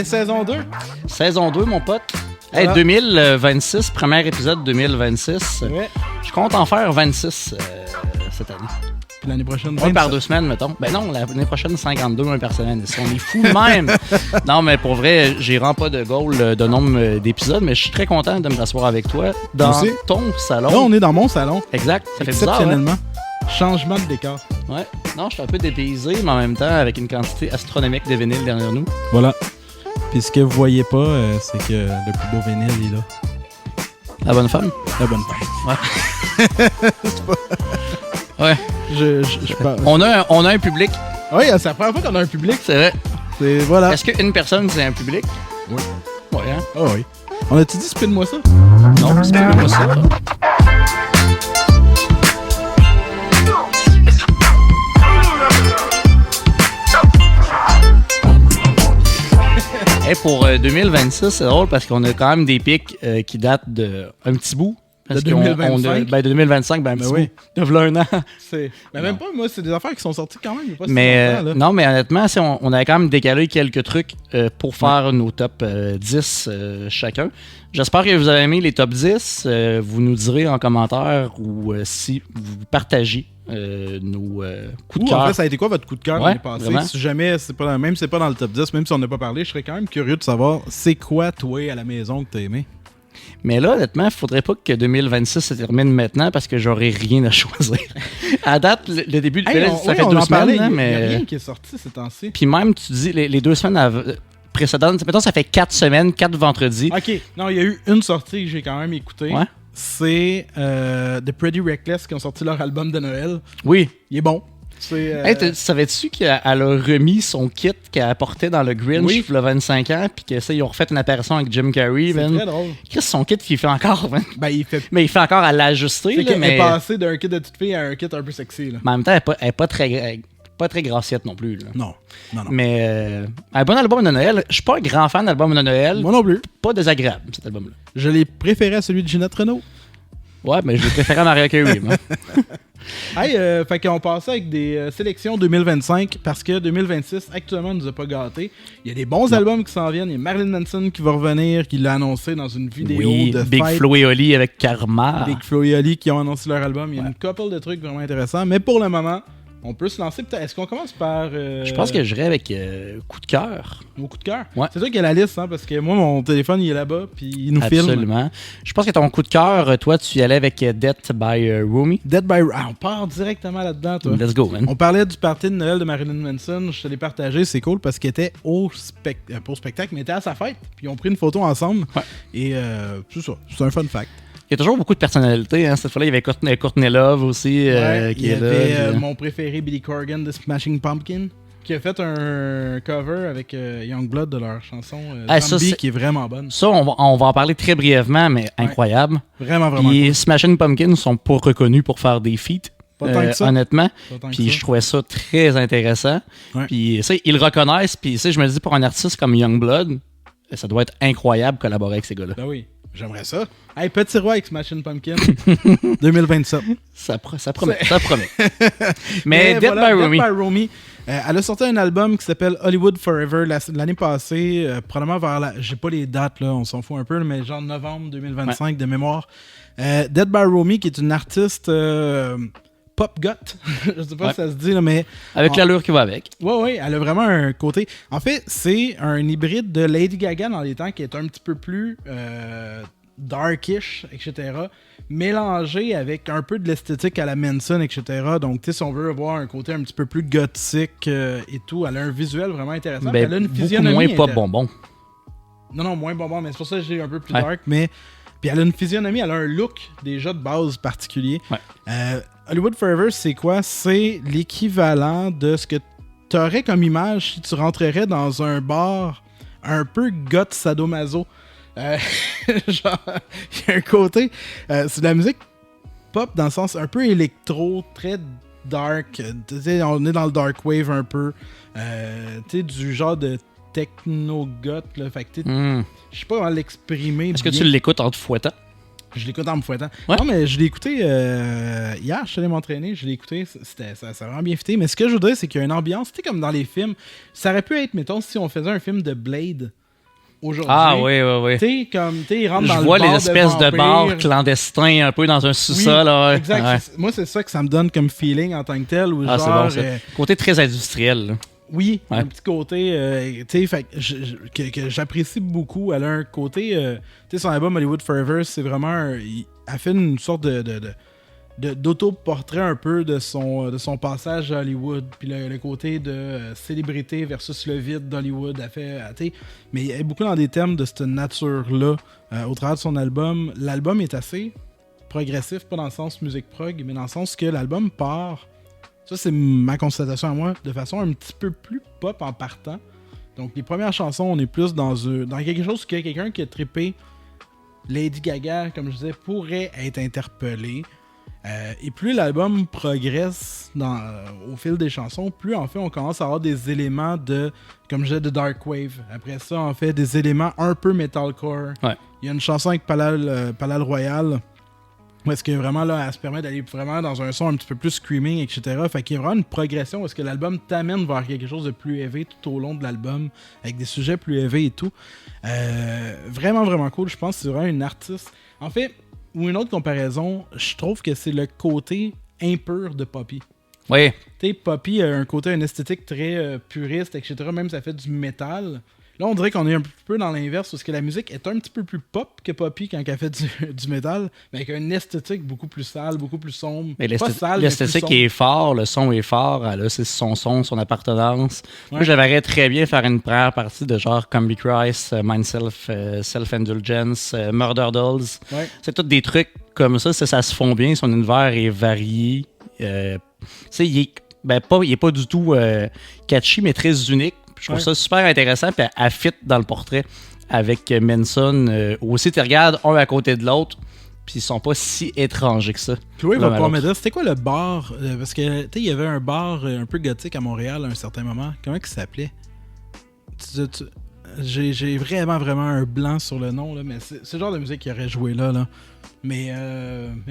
Hey, saison 2. Saison 2, mon pote. Hey, Voilà. 2026, premier épisode 2026. Ouais. Je compte en faire 26 cette année. Puis l'année prochaine, Un par 27. 2 semaines, mettons. Ben non, l'année prochaine, 52, un par semaine. On est fous de même. Non, mais pour vrai, j'ai rends pas de goal de nombre d'épisodes, mais je suis très content de me rasseoir avec toi dans Moi aussi. ton salon. Là, on est dans mon salon. Exact, ça fait bizarre. Hein? Exceptionnellement. Changement de décor. Ouais. Non, je suis un peu dépaysé, mais en même temps, avec une quantité astronomique de vinyle derrière nous. Voilà. Puis ce que vous voyez pas, c'est que le plus beau vinyle est là. La bonne femme? La bonne femme. Ouais. Je parle. On a un public, Oui, c'est la première fois qu'on a un public. c'est vrai. C'est voilà. Est-ce qu'une personne, c'est un public? Oui. Ouais, hein? Ah oui. On a-tu dit spin-moi ça? Non, c'est pas ça. Hey, pour 2026, c'est drôle parce qu'on a quand même des pics qui datent de un petit bout. Parce De 2025? de 2025, un Ben petit oui. bout. De v'là un an. C'est. Mais même pas, moi, c'est des affaires qui sont sorties quand même. Il y a pas si Mais longtemps, là. non, mais honnêtement, on avait quand même décalé quelques trucs pour faire nos top 10 chacun. J'espère que vous avez aimé les top 10. Vous nous direz en commentaire ou si vous partagez nos coups de Ou en cœur. fait, ça a été quoi votre coup de cœur Ouais, l'année passée? vraiment. Si jamais, même si c'est pas dans le top 10, même si on n'a pas parlé, je serais quand même curieux de savoir c'est quoi, toi, à la maison, que t'as aimé. Mais là, honnêtement, il faudrait pas que 2026 se termine maintenant parce que j'aurai rien à choisir. À date, le début de ça fait 2 en parlait, semaines, hein, il y a mais. rien qui est sorti ces temps-ci. Puis même, tu dis, les 2 semaines précédentes, mettons, ça fait 4 semaines, 4 vendredis. Ok, non, il y a eu une sortie que j'ai quand même écoutée. Ouais. C'est The Pretty Reckless qui ont sorti leur album de Noël. Oui. Il est bon. C'est, Hey, savais-tu qu'elle a remis son kit qu'elle apportait dans le Grinch Oui. il y a 25 ans, puis que ça, ils ont refait une apparition avec Jim Carrey, c'est man. très drôle. Chris, son kit, il fait encore, man. Ben, il fait. Mais il fait encore à l'ajuster, C'est là, qu'elle mais... est passée d'un kit de petite fille à un kit un peu sexy, là. mais en même temps, elle est pas très grassiette non plus, là. Non, non, non. Mais un bon album de Noël. Je suis pas un grand fan d'album de Noël. Moi non plus. Pas désagréable, cet album-là. Je l'ai préféré à celui de Ginette Renault. Ouais, mais je l'ai préféré à Mariah Carey, moi. Hey, fait qu'on passait avec des sélections 2025 parce que 2026 actuellement nous a pas gâtés. Il y a des bons albums qui s'en viennent. Il y a Marilyn Manson qui va revenir, qui l'a annoncé dans une vidéo Oui, de Big fête. Flo et Oli avec Karma. Big Flo et Oli qui ont annoncé leur album. Il y a une couple de trucs vraiment intéressants. Mais pour le moment, on peut se lancer. Peut-être. Est-ce qu'on commence par Je pense que j'irai avec coup de cœur. nos coups de cœur? Ouais. C'est toi qui as la liste, hein, parce que moi, mon téléphone, il est là-bas, puis il nous filme. Absolument. Je pense que ton coup de cœur, toi, tu y allais avec Death by Rumi. Dead by... Ah, on part directement là-dedans, toi. Let's go, man. On parlait du party de Noël de Marilyn Manson, je te l'ai partagé, c'est cool parce qu'il était pas au spectacle, mais il était à sa fête, puis ils ont pris une photo ensemble. Ouais. Et c'est ça, c'est un fun fact. Il y a toujours beaucoup de personnalités. Hein. Cette fois-là, il y avait Courtney Love aussi Ouais, qui il y est là. avait puis, mon préféré, Billy Corgan de Smashing Pumpkin, qui a fait un cover avec Youngblood de leur chanson Ah, ça, Zombie, c'est- qui est vraiment bonne. Ça, on va en parler très brièvement, mais incroyable. Vraiment, vraiment Puis cool. Smashing Pumpkins sont pas reconnus pour faire des feats. Pas tant que ça. Honnêtement. Pas tant que Puis ça. je trouvais ça très intéressant. Ouais. Puis tu sais, ils le reconnaissent. Puis tu sais, je me dis pour un artiste comme Youngblood, ça doit être incroyable de collaborer avec ces gars-là. Ben oui, j'aimerais ça. Hey, Petit Roi avec Smashing Pumpkin, 2027. Ça promet. Ça promet. Mais Death voilà, by Rumi. Death by Rumi, elle a sorti un album qui s'appelle Hollywood Forever l'année passée, probablement vers j'ai pas les dates, là, on s'en fout un peu, mais genre novembre 2025 de mémoire. Death by Rumi, qui est une artiste pop goth, je sais pas Ouais. si ça se dit, là, mais Avec l'allure qui va avec. ouais, elle a vraiment un côté. En fait, c'est un hybride de Lady Gaga dans les temps qui est un petit peu plus darkish, etc. Mélangé avec un peu de l'esthétique à la Manson, etc. Donc, tu sais, si on veut avoir un côté un petit peu plus gothique et tout, elle a un visuel vraiment intéressant. Puis Ben, elle a une beaucoup physionomie. moins pas bonbon. Non, moins bonbon, mais c'est pour ça que j'ai un peu plus Ouais. dark. Mais puis elle a une physionomie, elle a un look déjà de base particulier. Ouais. Hollywood Forever, c'est quoi? C'est l'équivalent de ce que tu aurais comme image si tu rentrerais dans un bar un peu goth sadomaso. Genre, il y a un côté... c'est de la musique pop dans le sens un peu électro, très dark. Tu sais, on est dans le dark wave un peu. Tu sais, du genre de techno-goth. Là. Fait que, tu sais, je sais pas comment l'exprimer. Est-ce que bien. tu l'écoutes en te fouettant? Je l'écoute en me fouettant. Ouais. Non, mais je l'ai écouté hier, je suis allé m'entraîner, je l'ai écouté, ça a vraiment bien fité. Mais ce que je veux dire, c'est qu'il y a une ambiance, tu sais, comme dans les films. Ça aurait pu être, mettons, si on faisait un film de Blade. aujourd'hui. Ah oui. Tu sais, comme, ils rentrent dans Je le vois bar les espèces de vampires. bars clandestins un peu dans un sous-sol. Oui, là. exact. Ouais. Moi, c'est ça que ça me donne comme feeling en tant que tel. Où Ah, genre, c'est bon, ça. Côté très industriel. Là. Oui, Ouais. un petit côté, tu sais, fait que j'apprécie beaucoup. Elle a un côté, tu sais, son album Hollywood Forever, c'est vraiment, elle fait une sorte d'auto-portrait un peu de son passage à Hollywood, puis le côté de célébrité versus le vide d'Hollywood. Elle fait, tu sais, mais elle est beaucoup dans des thèmes de cette nature-là au travers de son album. L'album est assez progressif, pas dans le sens musique prog, mais dans le sens que l'album part. Ça, c'est ma constatation à moi, de façon un petit peu plus pop en partant. Donc, les premières chansons, on est plus dans quelque chose que quelqu'un qui a trippé Lady Gaga, comme je disais, pourrait être interpellé. Et plus l'album progresse au fil des chansons, plus en fait, on commence à avoir des éléments comme je disais, de Dark Wave. Après ça, en fait, des éléments un peu metalcore. Ouais. Il y a une chanson avec Palal Royal. Où est-ce que vraiment là, elle se permet d'aller vraiment dans un son un petit peu plus screaming, etc. Fait qu'il y a vraiment une progression où est-ce que l'album t'amène vers quelque chose de plus élevé tout au long de l'album, avec des sujets plus élevés et tout. Vraiment, vraiment cool. Je pense que c'est vraiment une artiste. En fait, ou une autre comparaison, je trouve que c'est le côté impur de Poppy. Oui. Tu sais, Poppy a un côté, une esthétique très puriste, etc. Même ça fait du métal. Là, on dirait qu'on est un peu dans l'inverse, parce que la musique est un petit peu plus pop que Poppy quand elle fait du métal, mais avec une esthétique beaucoup plus sale, beaucoup plus sombre. Mais Pas sale, mais plus l'esthétique sombre. est fort, le son est fort, elle a son son, son appartenance. Ouais. Moi, je verrais très bien faire une première partie de genre Combi Christ, Mindself, Self-Indulgence, Murder Dolls. Ouais. C'est tous des trucs comme ça se fond bien, son univers est varié. Tu sais, il est pas du tout catchy, mais très unique. Je trouve ça super intéressant, puis elle fit dans le portrait avec Manson. Aussi, tu regardes un à côté de l'autre, puis ils sont pas si étrangers que ça. Chloé va pouvoir me dire, c'était quoi le bar? Parce que, tu sais, il y avait un bar un peu gothique à Montréal à un certain moment. Comment il s'appelait? J'ai vraiment un blanc sur le nom, là, mais c'est le genre de musique qui aurait joué là. Mais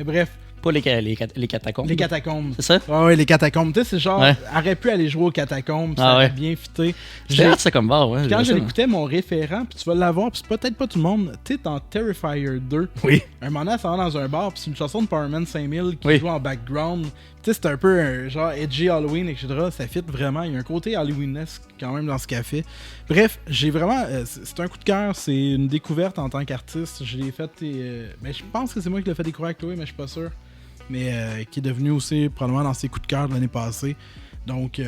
bref. Pas les catacombes. Les catacombes. C'est ça? Ouais, les catacombes. Tu sais, c'est genre, Ouais. aurait pu aller jouer aux catacombes, ça aurait bien fité. C'est hâte, c'est comme bar, ouais. Quand je l'écoutais, mon référent, puis tu vas l'avoir, puis c'est peut-être pas tout le monde, tu sais, dans Terrifier 2, oui. un moment donné, elle s'en va dans un bar, puis c'est une chanson de Powerman 5000 qui joue en background. Tu sais, c'est un peu un genre edgy Halloween, etc. Ça fit vraiment. Il y a un côté Halloweenesque quand même dans ce qu'elle fait. Bref, j'ai vraiment. C'est un coup de cœur, c'est une découverte en tant qu'artiste. Je l'ai fait. Mais je pense que c'est moi qui l'ai fait découvrir avec Chloé, mais je suis pas sûr. Mais qui est devenu aussi probablement dans ses coups de cœur de l'année passée. Donc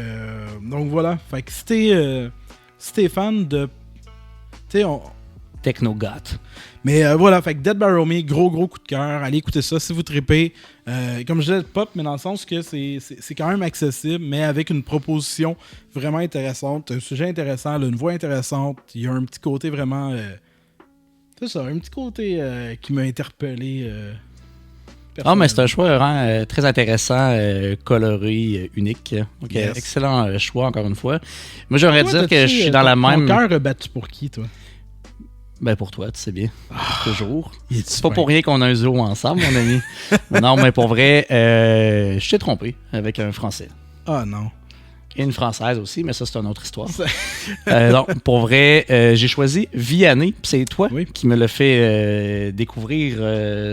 voilà. Fait que si t'es fan de. Tu sais, Technogoth. Mais voilà, fait que Dead by Romy, gros coup de cœur. Allez écouter ça si vous tripez. Comme je disais, pop, mais dans le sens que c'est quand même accessible, mais avec une proposition vraiment intéressante, un sujet intéressant, une voix intéressante. Il y a un petit côté vraiment. C'est ça, un petit côté qui m'a interpellé. Ah, mais c'est un choix vraiment très intéressant, coloré, unique. Donc, Yes. excellent choix, encore une fois. Moi, j'aimerais dire que je suis dans la même. Ton cœur a battu pour qui, toi? Ben, pour toi, tu sais bien. Toujours. C'est C'est pas pour rien qu'on a un duo ensemble, mon ami. Non, mais pour vrai, je t'ai trompé avec un Français. Ah non. Et une Française aussi, mais ça, c'est une autre histoire. Donc, pour vrai, j'ai choisi Vianney. C'est toi qui me l'a fait découvrir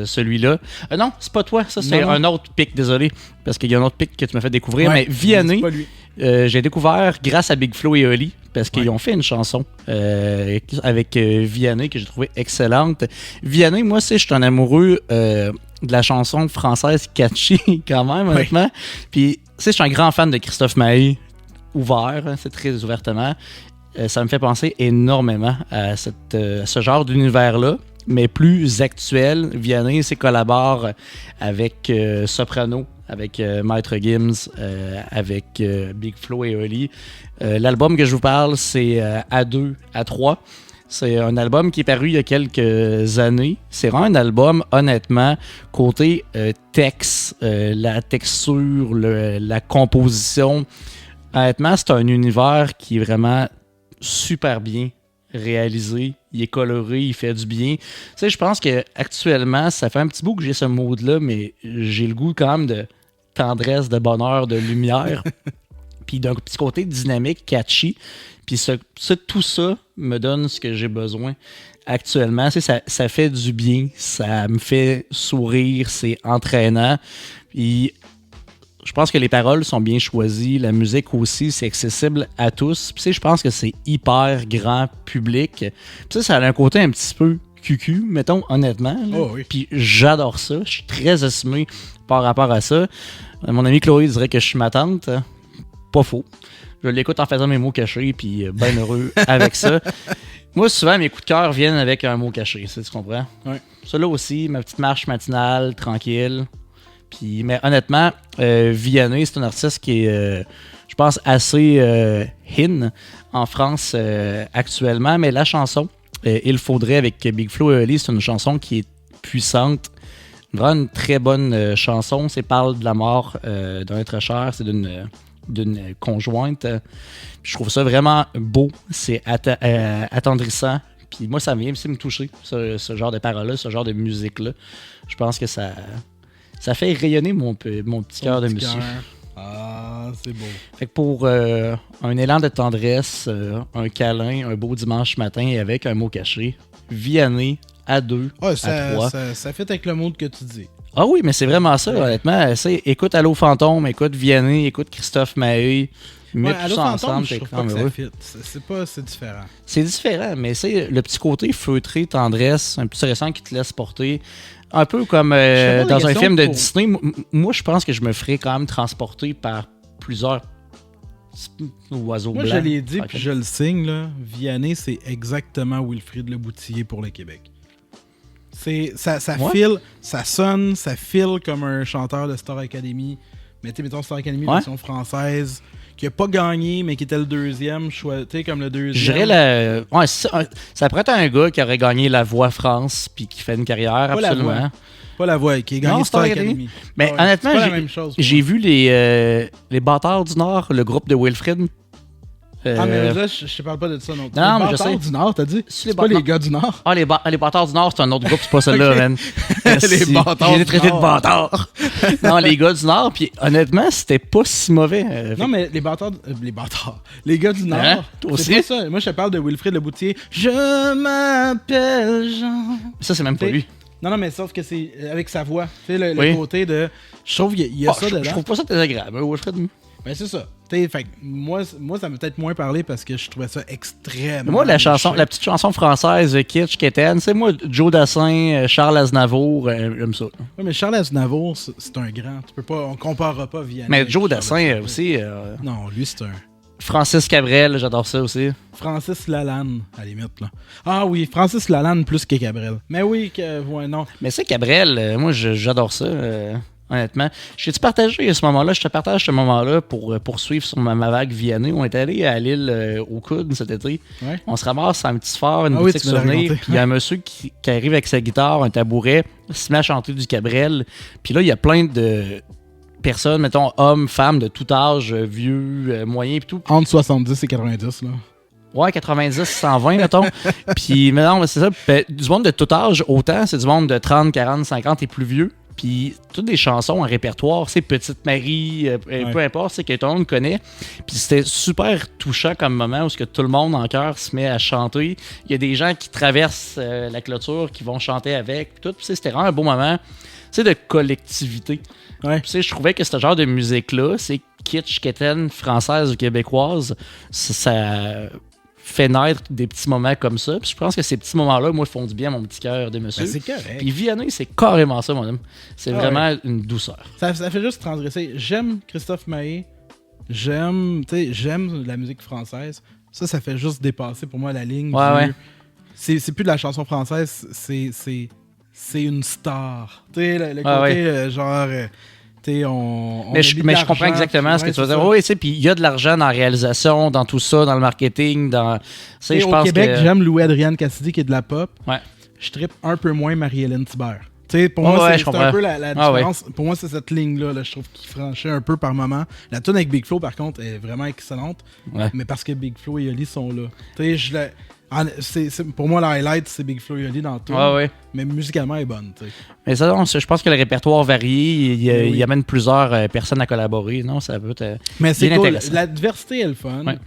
celui-là. Non, c'est pas toi. Ça, c'est un autre pic, désolé. Parce qu'il y a un autre pic que tu m'as fait découvrir. Mais Vianney, j'ai découvert grâce à Big Flo et Oli. Parce qu'ils ont fait une chanson avec Vianney que j'ai trouvé excellente. Vianney, moi, je suis un amoureux de la chanson française catchy, quand même, honnêtement. Puis, je suis un grand fan de Christophe Maé. Ouvert, c'est très ouvertement. Ça me fait penser énormément à ce genre d'univers-là, mais plus actuel. Vianney collabore avec Soprano, avec Maître Gims, avec Big Flo et Oli. L'album que je vous parle, c'est A2, A3. C'est un album qui est paru il y a quelques années. C'est vraiment un album, honnêtement, côté texte, la texture, la composition. Honnêtement, c'est un univers qui est vraiment super bien réalisé. Il est coloré, il fait du bien. Tu sais, je pense qu'actuellement, ça fait un petit bout que j'ai ce mood-là, mais j'ai le goût quand même de tendresse, de bonheur, de lumière. puis d'un petit côté dynamique, catchy. Puis tout ça me donne ce que j'ai besoin actuellement. Ça fait du bien, ça me fait sourire, c'est entraînant. Puis je pense que les paroles sont bien choisies, la musique aussi, c'est accessible à tous. Puis je pense que c'est hyper grand public. Puis ça a un côté un petit peu cucu, mettons, honnêtement. Oh oui. Puis j'adore ça, je suis très assumé par rapport à ça. Mon ami Chloé dirait que je suis ma tante. Pas faux. Je l'écoute en faisant mes mots cachés, puis bien heureux avec ça. Moi, souvent, mes coups de cœur viennent avec un mot caché, tu comprends? Ouais. Ça là aussi, ma petite marche matinale, tranquille. Puis, mais honnêtement, Vianney, c'est un artiste qui est, je pense, assez in en France actuellement. Mais la chanson, Il faudrait, avec Big Flo et Oli, c'est une chanson qui est puissante. Vraiment une très bonne chanson. Ça parle de la mort d'un être cher. C'est d'une conjointe. Je trouve ça vraiment beau. C'est attendrissant. Puis moi, ça vient aussi me toucher, ce genre de paroles-là, ce genre de musique-là. Je pense que ça fait rayonner mon petit cœur de monsieur. Ah, c'est beau. Fait que pour un élan de tendresse, un câlin, un beau dimanche matin avec un mot caché, Vianney à 2, à 3. Ça fait avec le mot que tu dis. Ah oui, mais c'est vraiment ça, honnêtement. Écoute Allô Fantôme, écoute Vianney, écoute Christophe Maheu. Mets tout ça ensemble, je trouve pas que ça fit. C'est différent. C'est différent, mais c'est le petit côté feutré, tendresse, un petit récent qui te laisse porter. Un peu comme dans un film de Disney. Moi, je pense que je me ferais quand même transporter par plusieurs oiseaux blancs. Moi, je l'ai dit, puis je le signe, là. Vianney, c'est exactement Wilfrid Leboutillier pour le Québec. Ça file, ça sonne, ça file comme un chanteur de Star Academy. Mais tu sais, mettons Star Academy version française, qui a pas gagné, mais qui était le deuxième, tu sais, comme le deuxième. Je dirais ça pourrait être un gars qui aurait gagné La Voix France, puis qui fait une carrière, pas absolument. Pas La Voix, qui a gagné Star Academy. Mais honnêtement, j'ai vu les Bâtards du Nord, le groupe de Wilfrid. Mais là, je te parle pas de ça non plus. Non, les mais je sais. du Nord, t'as dit? C'est pas les gars du Nord? Ah, les Bâtards du Nord, c'est un autre groupe, c'est pas celle-là, man. Les Bâtards J'ai été traité de bâtards. Non, les gars du Nord, puis honnêtement, c'était pas si mauvais. Non, mais les Bâtards... Les gars du Nord, toi aussi? C'est pas ça. Moi, je te parle de Wilfrid Leboutillier. Je m'appelle Jean. Ça, c'est même pas lui. Non, mais sauf que c'est avec sa voix. Tu sais, le côté de... Je trouve qu'il y a ça dedans. Je trouve pas ça désagréable, Wilfrid. Ben, c'est ça. Fait que moi, ça m'a peut-être moins parlé parce que je trouvais ça extrêmement... Moi, la petite chanson française, Kitsch, Kéten, c'est moi, Joe Dassin, Charles Aznavour, j'aime ça. Oui, mais Charles Aznavour, c'est un grand. On comparera pas Vianney. Mais Joe Dassin aussi... Non, lui, c'est un... Francis Cabrel, j'adore ça aussi. Francis Lalanne, à la limite, là. Ah oui, Francis Lalanne plus que Cabrel. Mais oui, non. Mais c'est Cabrel, moi, j'adore ça. Honnêtement. Je t'ai partagé à ce moment-là, je te partage ce moment-là pour poursuivre sur ma vague Vianney. On est allé à l'île aux Coudes cet été. Ouais. On se ramasse à un petit phare, une boutique souvenir. Puis il y a un monsieur qui arrive avec sa guitare, un tabouret, se met à chanter du Cabrel. Puis là, il y a plein de personnes, mettons, hommes, femmes de tout âge, vieux, moyens, puis tout. Entre 70 et 90, là. Ouais, 90, 120, mettons. Puis, mais non, c'est ça. Ben, du monde de tout âge, autant, c'est du monde de 30, 40, 50 et plus vieux. Puis toutes des chansons en répertoire, c'est Petite Marie, peu importe, c'est que tout le monde connaît. Puis c'était super touchant comme moment où tout le monde en chœur se met à chanter. Il y a des gens qui traversent la clôture, qui vont chanter avec. Tout. Puis c'était vraiment un beau moment de collectivité. Ouais. Puis je trouvais que ce genre de musique-là, c'est kitsch, quétaine, française ou québécoise, ça fait naître des petits moments comme ça. Puis je pense que ces petits moments-là, moi, font du bien à mon petit cœur de monsieur. Ben, c'est correct. Puis Vianney, c'est carrément ça, mon homme. C'est vraiment une douceur. Ça fait juste transgresser. J'aime Christophe Mahé. J'aime la musique française. Ça fait juste dépasser pour moi la ligne. Ouais. C'est plus de la chanson française, c'est une star. Tu sais, le côté genre... mais je comprends exactement ce que tu veux dire. Oui, puis il y a de l'argent dans la réalisation, dans tout ça, dans le marketing. Au Québec, j'aime Louis-Adrienne Cassidy qui est de la pop. Ouais. Je trippe un peu moins Marie-Hélène Thibert. Pour moi, c'est un peu la différence. Pour moi, c'est cette ligne-là. Là, je trouve qu'il franchit un peu par moment. La tune avec Big Flo, par contre, est vraiment excellente. Ouais. Mais parce que Big Flo et Oli sont là. Pour moi, le highlight, c'est Big Flo et Oli dans tout. Ouais. Mais musicalement, elle est bonne. T'sais. Mais ça, non, je pense que le répertoire varie. Il amène plusieurs personnes à collaborer. Non, ça peut être mais c'est bien cool. intéressant. La diversité est le fun. Ouais.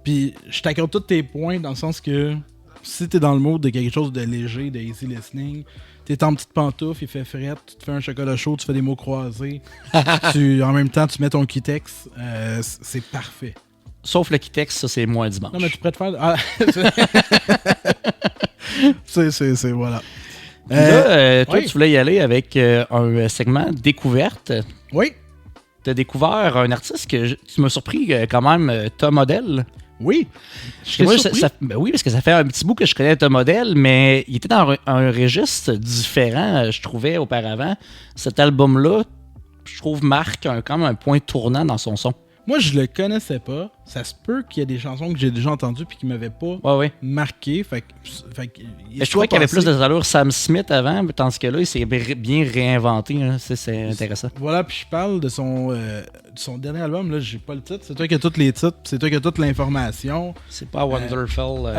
Puis je t'accorde tous tes points dans le sens que si t'es dans le mode de quelque chose de léger, de easy listening, t'es en petite pantoufle, il fait frette, tu te fais un chocolat chaud, tu fais des mots croisés. En même temps, tu mets ton Kitex. C'est parfait. Sauf le Kitex, ça, c'est moins dimanche. Non, mais tu pourrais te faire... Ah, c'est voilà. Là, toi, oui. tu voulais y aller avec un segment découverte. Oui. Tu as découvert un artiste qui m'a surpris quand même, Tom Odell. Oui. Moi, oui, parce que ça fait un petit bout que je connais Tom Odell, mais il était dans un registre différent, je trouvais, auparavant. Cet album-là, je trouve, marque quand même un point tournant dans son son. Moi, je le connaissais pas. Ça se peut qu'il y ait des chansons que j'ai déjà entendues puis qui m'avaient pas marqué. Je trouvais qu'il y avait plus de allure Sam Smith avant, tandis que là, il s'est bien réinventé. Hein. C'est intéressant. Voilà, puis je parle de son dernier album. Là, j'ai pas le titre. C'est toi qui as tous les titres. C'est toi qui as toute l'information. C'est pas Wonderful.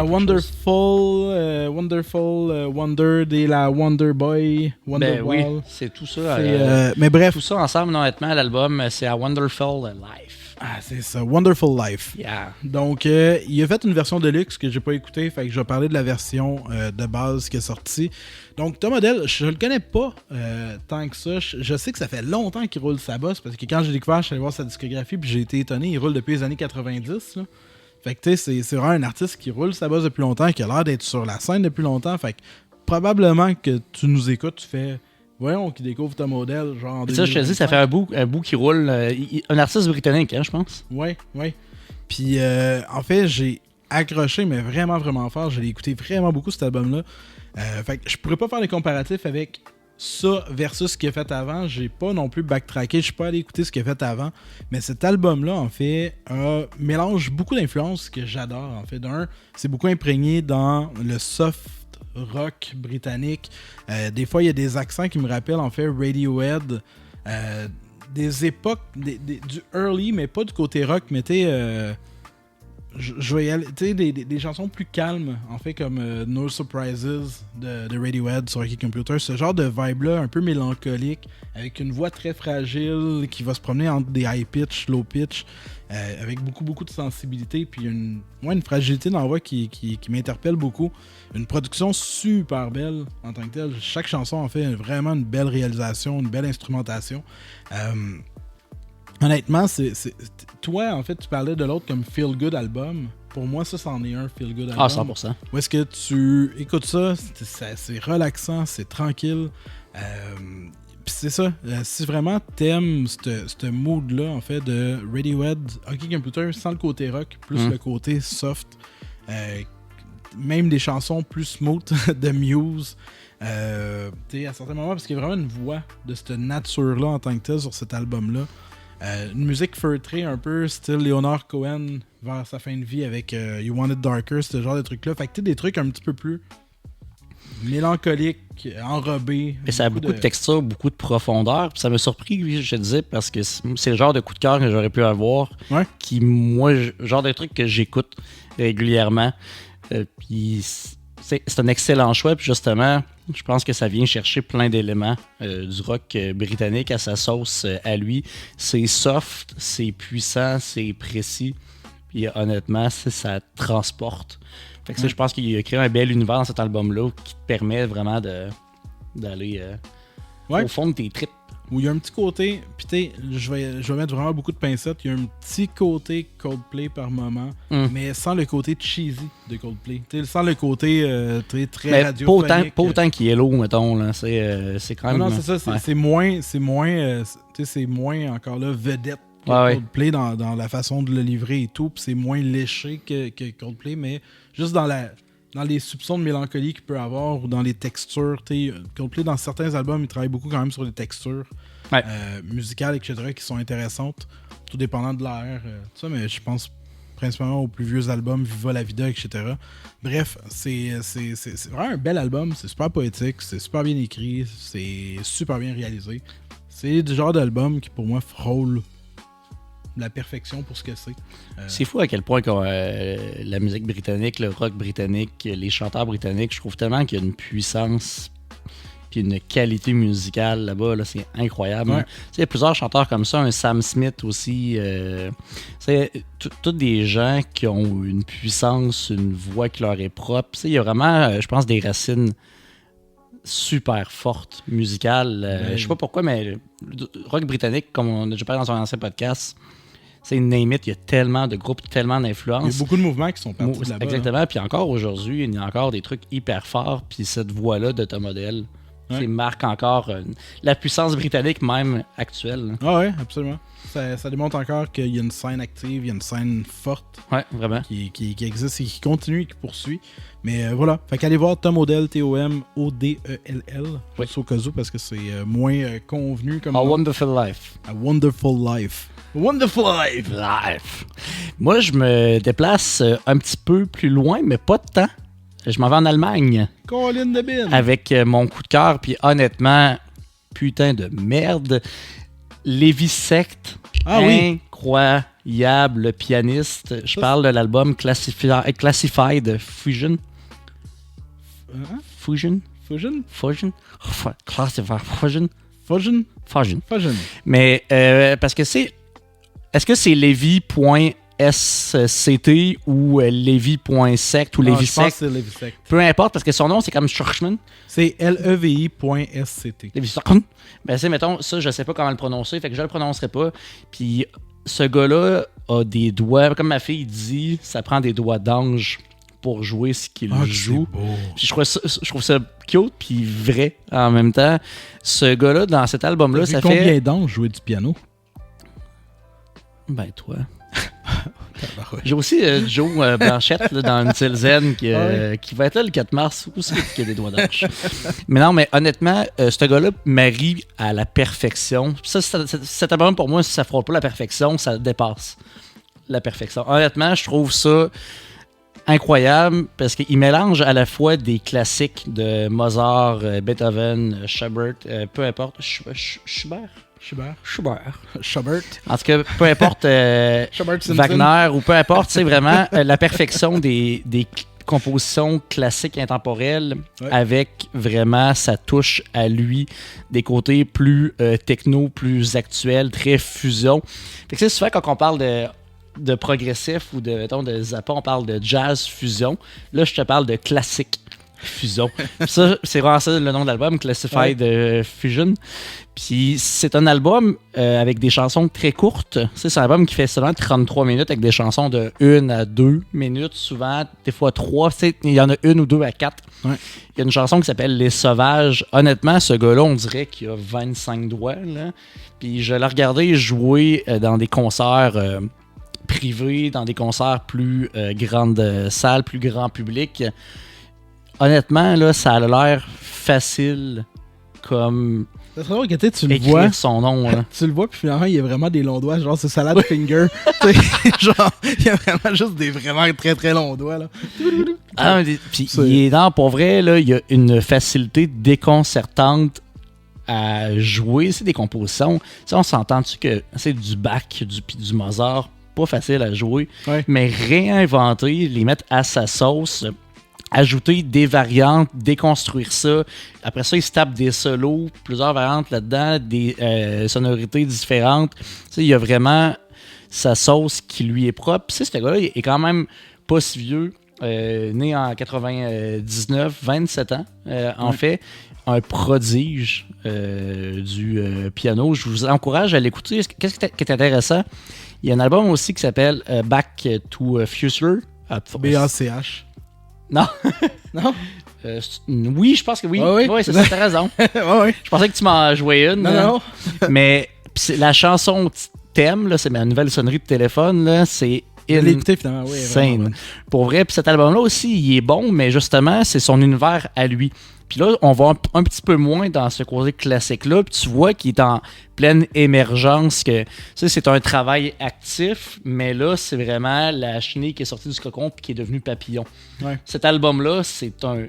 Wonder de la Wonder Boy. Oui, c'est tout ça. Mais bref. Tout ça ensemble, honnêtement, l'album, c'est A Wonderful Life. Ah, c'est ça, Wonderful Life. Yeah. Donc, il a fait une version de luxe que j'ai pas écoutée, fait que je vais parler de la version de base qui est sortie. Donc, Tom Odell, je le connais pas tant que ça. Je sais que ça fait longtemps qu'il roule sa bosse, parce que quand j'ai découvert, je suis allé voir sa discographie, puis j'ai été étonné, il roule depuis les années 90. Là. Fait que, tu sais, c'est vraiment un artiste qui roule sa bosse depuis longtemps, qui a l'air d'être sur la scène depuis longtemps. Fait que, probablement que tu nous écoutes, tu fais... Voyons qui découvre Tom Odell, genre en 2025. Ça, je te dis, ça fait un bout qui roule. Un artiste britannique, hein, je pense. Ouais. Puis, en fait, j'ai accroché, mais vraiment, vraiment fort. Je l'ai écouté vraiment beaucoup, cet album-là. Fait que je pourrais pas faire les comparatifs avec ça versus ce qu'il a fait avant. J'ai pas non plus backtracké. Je suis pas allé écouter ce qu'il a fait avant. Mais cet album-là, en fait, mélange beaucoup d'influences que j'adore. En fait, c'est beaucoup imprégné dans le soft rock britannique. Des fois, il y a des accents qui me rappellent en fait Radiohead. Des époques, du early, mais pas du côté rock, mais des chansons plus calmes, en fait, comme No Surprises de Radiohead sur Rocky Computer. Ce genre de vibe-là, un peu mélancolique, avec une voix très fragile qui va se promener entre des high pitch, low pitch, avec beaucoup de sensibilité, puis une fragilité dans la voix qui m'interpelle beaucoup. Une production super belle en tant que telle. Chaque chanson en fait vraiment une belle réalisation, une belle instrumentation. Honnêtement, toi, en fait, tu parlais de l'autre comme Feel Good album. Pour moi, ça, c'en est un Feel Good album. Ah, 100%. Où est-ce que tu écoutes ça, c'est relaxant, c'est tranquille. Puis c'est ça, si vraiment t'aimes ce mood-là, en fait, de Radiohead, Hockey Computer, sans le côté rock, plus le côté soft, même des chansons plus smooth de Muse, à certains moments, parce qu'il y a vraiment une voix de cette nature-là en tant que telle sur cet album-là. Une musique feutrée un peu, style Leonard Cohen vers sa fin de vie avec You Want It Darker, ce genre de trucs-là. Fait que tu sais, des trucs un petit peu plus mélancoliques, enrobés. Mais ça a beaucoup de texture, beaucoup de profondeur. Puis ça m'a surpris, je te disais, parce que c'est le genre de coup de cœur que j'aurais pu avoir. Ouais. Qui, moi, genre de truc que j'écoute régulièrement. Puis c'est un excellent choix. Puis justement, je pense que ça vient chercher plein d'éléments du rock britannique à sa sauce à lui. C'est soft, c'est puissant, c'est précis. Puis honnêtement, ça transporte. Fait que ça, je pense qu'il a créé un bel univers dans cet album-là qui te permet vraiment d'aller au fond de tes tripes. Où il y a un petit côté, puis tu sais, je vais mettre vraiment beaucoup de pincettes, il y a un petit côté Coldplay par moment, mais sans le côté cheesy de Coldplay. T'sais, sans le côté très radiophonique. Pas autant qu'Yellow, mettons. Là. C'est quand même... Non, c'est ça. C'est moins encore là vedette que Coldplay dans la façon de le livrer et tout. Puis c'est moins léché que Coldplay, mais juste dans les soupçons de mélancolie qu'il peut avoir ou dans les textures. Coldplay, dans certains albums, il travaille beaucoup quand même sur les textures musicales, etc., qui sont intéressantes, tout dépendant de l'air. Tout ça, mais je pense principalement aux plus vieux albums, Viva la Vida, etc. Bref, c'est vraiment un bel album. C'est super poétique, c'est super bien écrit, c'est super bien réalisé. C'est du genre d'album qui, pour moi, frôle la perfection pour ce que c'est. C'est fou à quel point la musique britannique, le rock britannique, les chanteurs britanniques, je trouve tellement qu'il y a une puissance puis une qualité musicale là-bas, là, c'est incroyable. Ouais. Hein. Il y a plusieurs chanteurs comme ça, un Sam Smith aussi. C'est tous des gens qui ont une puissance, une voix qui leur est propre. Il y a vraiment, je pense, des racines super fortes musicales. Je sais pas pourquoi, mais le rock britannique, comme on a déjà parlé dans un ancien podcast, c'est name it, il y a tellement de groupes, tellement d'influences. Il y a beaucoup de mouvements qui sont partis de là-bas. Exactement, là. Puis encore aujourd'hui, il y a encore des trucs hyper forts, puis cette voix-là de Tom Odell, marque encore la puissance britannique même actuelle. Ah ouais, absolument. Ça démontre encore qu'il y a une scène active, il y a une scène forte. Ouais, vraiment. Qui existe et qui continue et qui poursuit. Mais voilà. Fait qu'allez voir Tom Odell, T-O-M-O-D-E-L-L. Juste au cas où, parce que c'est moins convenu comme. A Wonderful Life. A Wonderful Life. Wonderful Life. Moi, je me déplace un petit peu plus loin, mais pas de temps. Je m'en vais en Allemagne. Colin de Bin. Avec mon coup de cœur, puis honnêtement, putain de merde. Lévi Sect. Ah oui. Incroyable, le pianiste. Je parle de l'album Classified Fusion. Hein? Fusion? Classified Fusion. Mais parce que c'est... Est-ce que c'est Lévi.sct ou Lévi.sect ou Lévi Sect? Je pense que c'est Lévi Sect. Peu importe, parce que son nom, c'est comme Schurchman. C'est levi.sct. Lévi Sect. Ben, c'est, mettons, ça, je sais pas comment le prononcer, fait que je le prononcerai pas. Puis ce gars-là a des doigts, comme ma fille dit, ça prend des doigts d'ange pour jouer ce qu'il joue. Puis je trouve ça cute puis vrai en même temps. Ce gars-là, dans cet album-là, ça fait... Combien d'anges jouer du piano? Ben, toi. J'ai aussi Joe Blanchette là, dans une Zen qui va être là le 4 mars aussi, qui a des doigts d'ange. Mais non, mais honnêtement, ce gars-là marie à la perfection. Ça, cet album, pour moi, ça ne fera pas la perfection, ça dépasse la perfection. Honnêtement, je trouve ça incroyable parce qu'il mélange à la fois des classiques de Mozart, Beethoven, Schubert, peu importe, Schubert. En tout cas, peu importe Wagner ou peu importe, c'est vraiment la perfection des compositions classiques intemporelles avec vraiment sa touche à lui, des côtés plus techno, plus actuels, très fusion. Fait que c'est souvent quand on parle de progressif ou de Zappa, on parle de jazz fusion. Là, je te parle de classique fusion. Ça, c'est vraiment ça le nom de l'album, Classified Fusion. Puis c'est un album avec des chansons très courtes. C'est un album qui fait seulement 33 minutes avec des chansons de 1 à 2 minutes, souvent, des fois 3. Il y en a 1 ou 2 à 4. Il y a une chanson qui s'appelle Les Sauvages. Honnêtement, ce gars-là, on dirait qu'il a 25 doigts. Là. Puis je l'ai regardé jouer dans des concerts privés, dans des concerts plus grandes salles, plus grand public. Honnêtement, là, ça a l'air facile comme ça serait drôle que tu le écrire vois. Son nom. Là. Tu le vois, puis finalement, il y a vraiment des longs doigts, genre c'est Salad Finger. Genre, il y a vraiment juste des vraiment très très longs doigts. Là. Ah, puis il est dans, pour vrai, là, il y a une facilité déconcertante à jouer. C'est des compositions. On s'entend-tu que c'est du Bach puis du Mozart, pas facile à jouer, mais réinventer, les mettre à sa sauce. Ajouter des variantes, déconstruire ça. Après ça, il se tape des solos, plusieurs variantes là-dedans, des sonorités différentes. Il y a vraiment sa sauce qui lui est propre. Puis, ce gars-là, il est quand même pas si vieux. Né en 99, 27 ans, en fait. Un prodige du piano. Je vous encourage à l'écouter. Qu'est-ce qui est intéressant? Il y a un album aussi qui s'appelle Back to Future. B-A-C-H. Non. Non? Oui, je pense que oui. Oui, c'est ça, t'as raison. Je pensais que tu m'en jouais une. Non. Mais la chanson thème, là, c'est ma nouvelle sonnerie de téléphone, là, c'est l'écouter finalement, insane. Pour vrai, puis cet album-là aussi, il est bon, mais justement, c'est son univers à lui. Puis là, on va un petit peu moins dans ce côté classique-là, puis tu vois qu'il est en pleine émergence, que c'est un travail actif, mais là, c'est vraiment la chenille qui est sortie du cocon puis qui est devenue papillon. Cet album-là, c'est un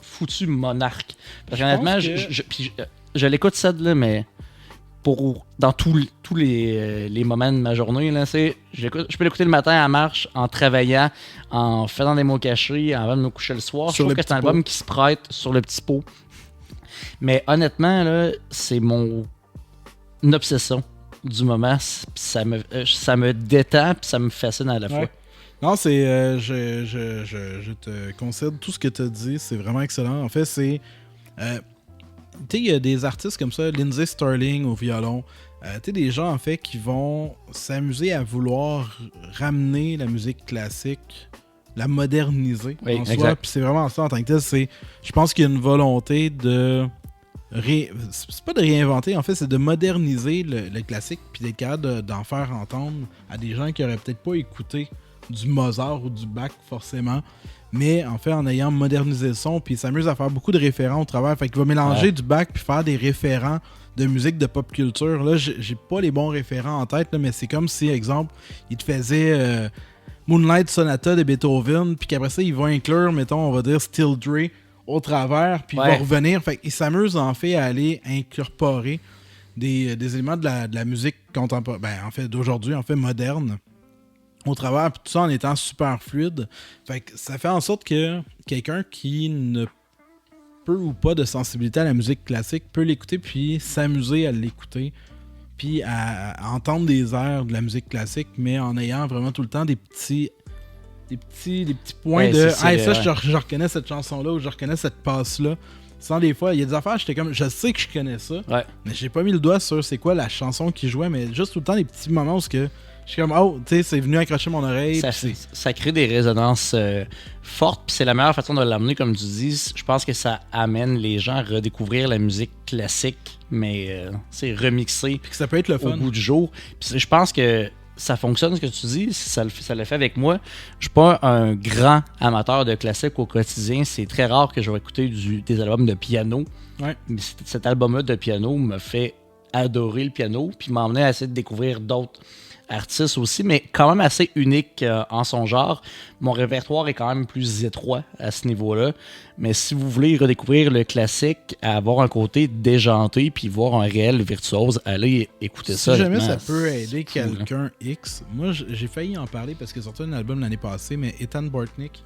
foutu monarque. Parce qu'honnêtement, je l'écoute ça, là, mais dans tous les moments de ma journée. Là, je peux l'écouter le matin à marche, en travaillant, en faisant des mots cachés, avant de me coucher le soir. Je trouve que c'est un album qui se prête sur le petit pot. Mais honnêtement, là, c'est mon obsession du moment. Ça me détend puis ça me fascine à la fois. Non, c'est... je te concède tout ce que tu as dit. C'est vraiment excellent. En fait, c'est... tu sais, il y a des artistes comme ça, Lindsey Stirling au violon. Tu sais, des gens, en fait, qui vont s'amuser à vouloir ramener la musique classique, la moderniser en soi. Puis c'est vraiment ça en tant que tel. Je pense qu'il y a une volonté de... C'est pas de réinventer, en fait, c'est de moderniser le classique puis d'être capable d'en faire entendre à des gens qui auraient peut-être pas écouté du Mozart ou du Bach forcément, mais en fait en ayant modernisé le son, puis il s'amuse à faire beaucoup de référents au travers. Fait qu'il va mélanger du Bach puis faire des référents de musique de pop culture. Là, j'ai pas les bons référents en tête, là, mais c'est comme si, exemple, il te faisait Moonlight Sonata de Beethoven, puis qu'après ça, il va inclure, mettons, on va dire Still Dre au travers, puis il va revenir. Fait qu'il s'amuse en fait à aller incorporer des éléments de la musique contemporaine, en fait d'aujourd'hui, en fait moderne, au travers, puis tout ça en étant super fluide. Fait que ça fait en sorte que quelqu'un qui ne peu ou pas de sensibilité à la musique classique peut l'écouter puis s'amuser à l'écouter puis à entendre des airs de la musique classique, mais en ayant vraiment tout le temps des petits points de ça je reconnais cette chanson-là ou je reconnais cette passe-là. Sans des fois, il y a des affaires, j'étais comme, je sais que je connais ça, mais j'ai pas mis le doigt sur c'est quoi la chanson qui jouait, mais juste tout le temps des petits moments où je suis comme, oh, tu sais, c'est venu accrocher mon oreille. Ça crée des résonances fortes, puis c'est la meilleure façon de l'amener, comme tu dis. Je pense que ça amène les gens à redécouvrir la musique classique, mais c'est remixé. Puis que ça peut être le fun. Au bout du jour. Puis je pense que ça fonctionne, ce que tu dis, ça le fait avec moi. Je suis pas un grand amateur de classique au quotidien. C'est très rare que je vais écouter des albums de piano. Mais cet album-là de piano me fait adorer le piano, puis m'a emmené à essayer de découvrir d'autres artiste aussi, mais quand même assez unique en son genre. Mon répertoire est quand même plus étroit à ce niveau-là. Mais si vous voulez redécouvrir le classique, avoir un côté déjanté puis voir un réel virtuose, allez écouter ça. Si jamais ça peut aider quelqu'un X, moi j'ai failli en parler parce qu'il a sorti un album l'année passée, mais Ethan Bortnick,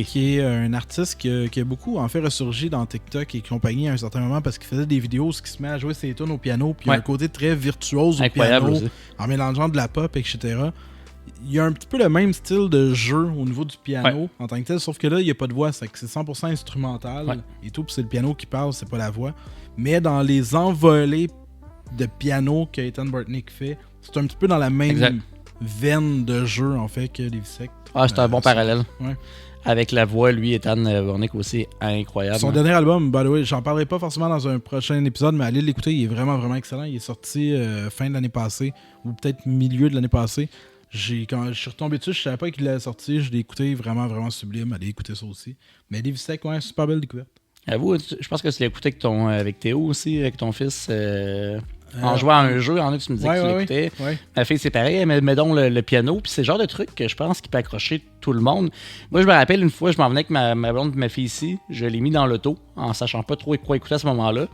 qui est un artiste qui a beaucoup en fait ressurgi dans TikTok et compagnie à un certain moment parce qu'il faisait des vidéos où il se met à jouer ses tunes au piano, puis il y a un côté très virtuose au piano, en mélangeant de la pop, etc. Il y a un petit peu le même style de jeu au niveau du piano en tant que tel, sauf que là, il n'y a pas de voix, c'est 100% instrumental et tout, puis c'est le piano qui parle, c'est pas la voix. Mais dans les envolées de piano que Ethan Bortnick fait, c'est un petit peu dans la même veine de jeu en fait que Levisek. C'est un bon parallèle. Avec la voix, lui, Ethan Bortnick aussi, incroyable. Son dernier album, by the way, j'en parlerai pas forcément dans un prochain épisode, mais allez l'écouter, il est vraiment, vraiment excellent. Il est sorti fin de l'année passée, ou peut-être milieu de l'année passée. Quand je suis retombé dessus, je savais pas qu'il l'avait sorti, je l'ai écouté, vraiment, vraiment sublime. Allez écouter ça aussi. Mais Levisek, super belle découverte. Avoue, je pense que tu l'as écouté avec Théo aussi, avec ton fils. En jouant à un jeu, en a que tu me disais que tu l'écoutais. Ma fille, c'est pareil, elle met donc le piano. Puis c'est le genre de truc que je pense qu'il peut accrocher tout le monde. Moi, je me rappelle une fois, je m'en venais avec ma blonde et ma fille ici. Je l'ai mis dans l'auto, en sachant pas trop quoi écouter à ce moment-là.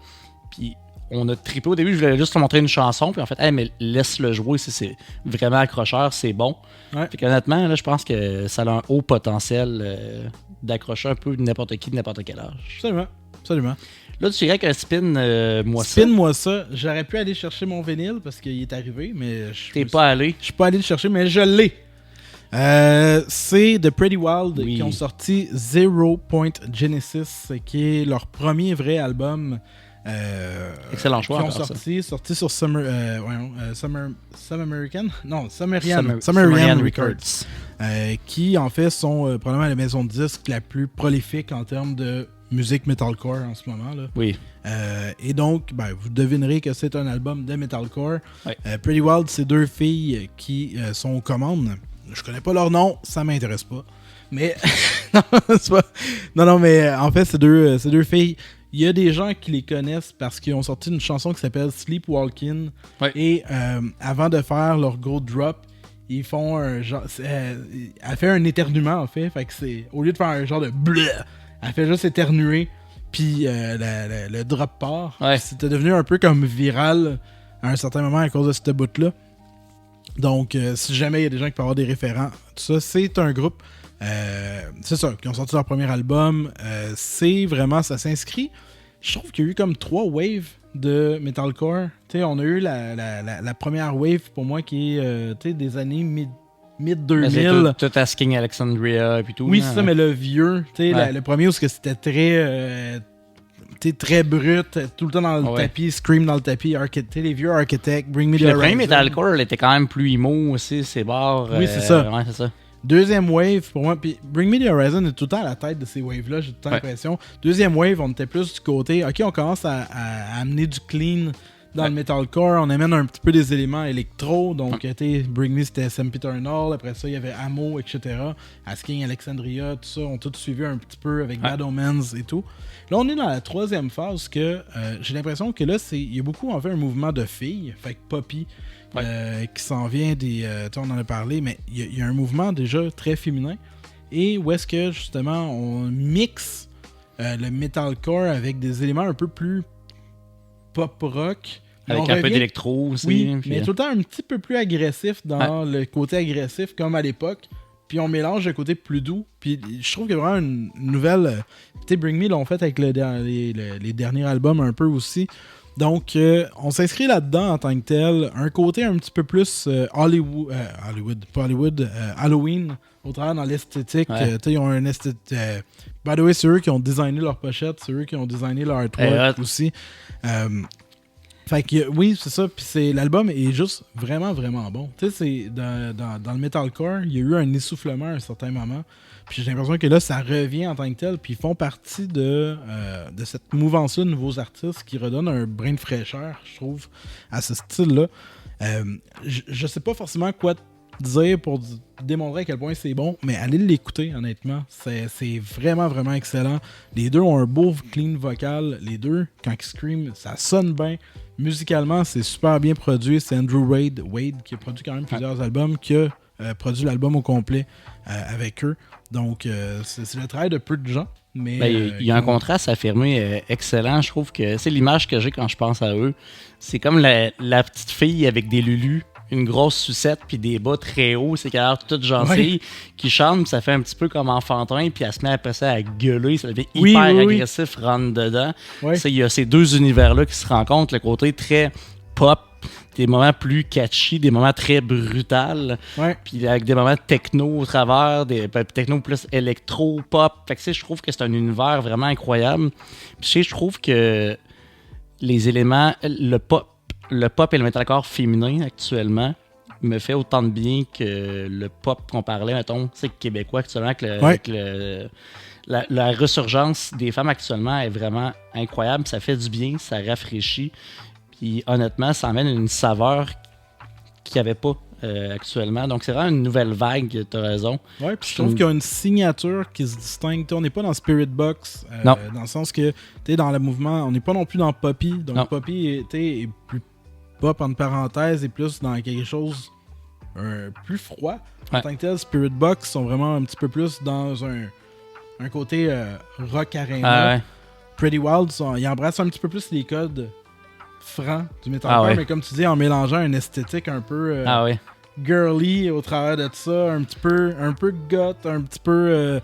Puis on a trippé au début, je voulais juste te montrer une chanson. Puis en fait, mais laisse-le jouer, c'est vraiment accrocheur, c'est bon. Fait qu'honnêtement, là, je pense que ça a un haut potentiel d'accrocher un peu n'importe qui, de n'importe quel âge. Absolument. Là, tu dirais qu'un spin-moi ça. Spin-moi ça. J'aurais pu aller chercher mon vinyle parce qu'il est arrivé, mais t'es pas allé. Je suis pas allé le chercher, mais je l'ai. C'est The Pretty Wild qui ont sorti Zero Point Genesis, qui est leur premier vrai album. Excellent choix. Qui ont sorti sur Sumerian Records. Qui en fait sont probablement la maison de disques la plus prolifique en termes de musique metalcore en ce moment là. Et donc vous devinerez que c'est un album de metalcore. Pretty Wild, c'est deux filles qui sont aux commandes. Je connais pas leur nom, ça m'intéresse pas. Mais non, mais en fait c'est deux filles. Il y a des gens qui les connaissent parce qu'ils ont sorti une chanson qui s'appelle Sleepwalking. Et avant de faire leur gros drop, ils font un genre. Elle fait un éternuement en fait. Fait que c'est. Au lieu de faire un genre de bleu, elle fait juste éternuer. Puis le drop part. C'était devenu un peu comme viral à un certain moment à cause de ce bout-là. Donc, si jamais il y a des gens qui peuvent avoir des référents, tout ça, c'est un groupe, c'est ça, qui ont sorti leur premier album. C'est vraiment, ça s'inscrit. Je trouve qu'il y a eu comme 3 waves de metalcore. Tu sais, on a eu la première wave pour moi qui est des années mid-2000. Tout Asking Alexandria et puis tout. Oui, c'est ça, mais le vieux. Le premier où c'était très brut, tout le temps dans le tapis, Scream dans le tapis, les vieux Architect, Bring Me the Horizon. Le premier metalcore il était quand même plus emo aussi, ses bars. Oui, c'est ça. Ouais, c'est ça. Deuxième wave, pour moi, puis Bring Me the Horizon est tout le temps à la tête de ces waves-là, j'ai tout le temps l'impression. Deuxième wave, on était plus du côté, ok, on commence à amener du clean dans le metalcore, on amène un petit peu des éléments électro, donc Bring Me c'était Sam Eternal, après ça il y avait Ammo, etc. Asking Alexandria, tout ça, on tout suivi un petit peu avec Bad Omens et tout. Là on est dans la troisième phase que j'ai l'impression que là il y a beaucoup en fait un mouvement de filles, fait que Poppy qui s'en vient on en a parlé, mais il y a un mouvement déjà très féminin et où est-ce que justement on mixe le metalcore avec des éléments un peu plus pop rock. Avec un peu d'électro aussi. Oui, puis... mais tout le temps un petit peu plus agressif dans le côté agressif comme à l'époque. Puis on mélange le côté plus doux. Puis je trouve qu'il y a vraiment une nouvelle... tu sais, Bring Me l'ont fait avec les derniers albums un peu aussi. Donc on s'inscrit là-dedans en tant que tel. Un côté un petit peu plus Halloween, au travers dans l'esthétique. Ils ont un esthétique... by the way, c'est eux qui ont designé leur pochette, c'est eux qui ont designé leur artwork aussi. Fait que oui, c'est ça. Puis l'album est juste vraiment, vraiment bon. Tu sais, c'est dans le metalcore, il y a eu un essoufflement à un certain moment. Puis j'ai l'impression que là, ça revient en tant que tel. Puis ils font partie de cette mouvance-là de nouveaux artistes qui redonnent un brin de fraîcheur, je trouve, à ce style-là. Je sais pas forcément quoi dire pour démontrer à quel point c'est bon, mais allez l'écouter, honnêtement. C'est vraiment, vraiment excellent. Les deux ont un beau clean vocal. Les deux, quand ils scream, ça sonne bien. Musicalement, c'est super bien produit. C'est Andrew Wade qui a produit quand même plusieurs albums, qui a produit l'album au complet avec eux. Donc, c'est le travail de peu de gens. Mais il y a un contraste affirmé excellent. Je trouve que c'est l'image que j'ai quand je pense à eux. C'est comme la petite fille avec des lulus, une grosse sucette puis des bas très hauts, c'est qu'elle a l'air toute gentille, qui chante, ça fait un petit peu comme enfantin, puis elle se met après ça à gueuler, ça devient hyper agressif, rentre dedans. Il y a ces deux univers-là qui se rencontrent, le côté très pop, des moments plus catchy, des moments très brutals, puis avec des moments techno au travers, des techno plus électro-pop. Fait que je trouve que c'est un univers vraiment incroyable. Puis je trouve que les éléments, le pop et le metalcore féminin actuellement me fait autant de bien que le pop qu'on parlait, mettons, c'est québécois actuellement, avec la ressurgence des femmes actuellement est vraiment incroyable. Ça fait du bien, ça rafraîchit. Puis honnêtement, ça amène une saveur qu'il n'y avait pas actuellement. Donc c'est vraiment une nouvelle vague, tu as raison. Ouais, puis je trouve qu'il y a une signature qui se distingue. On n'est pas dans Spirit Box, dans le sens que tu es dans le mouvement, on n'est pas non plus dans Poppy. Donc Poppy est plus pop entre parenthèses et plus dans quelque chose plus froid. En tant que tel, Spirit Box sont vraiment un petit peu plus dans un côté rock arena. Pretty Wild, ils embrassent un petit peu plus les codes francs du metalcore, mais comme tu dis, en mélangeant une esthétique un peu girly au travers de ça, un peu goth, un petit peu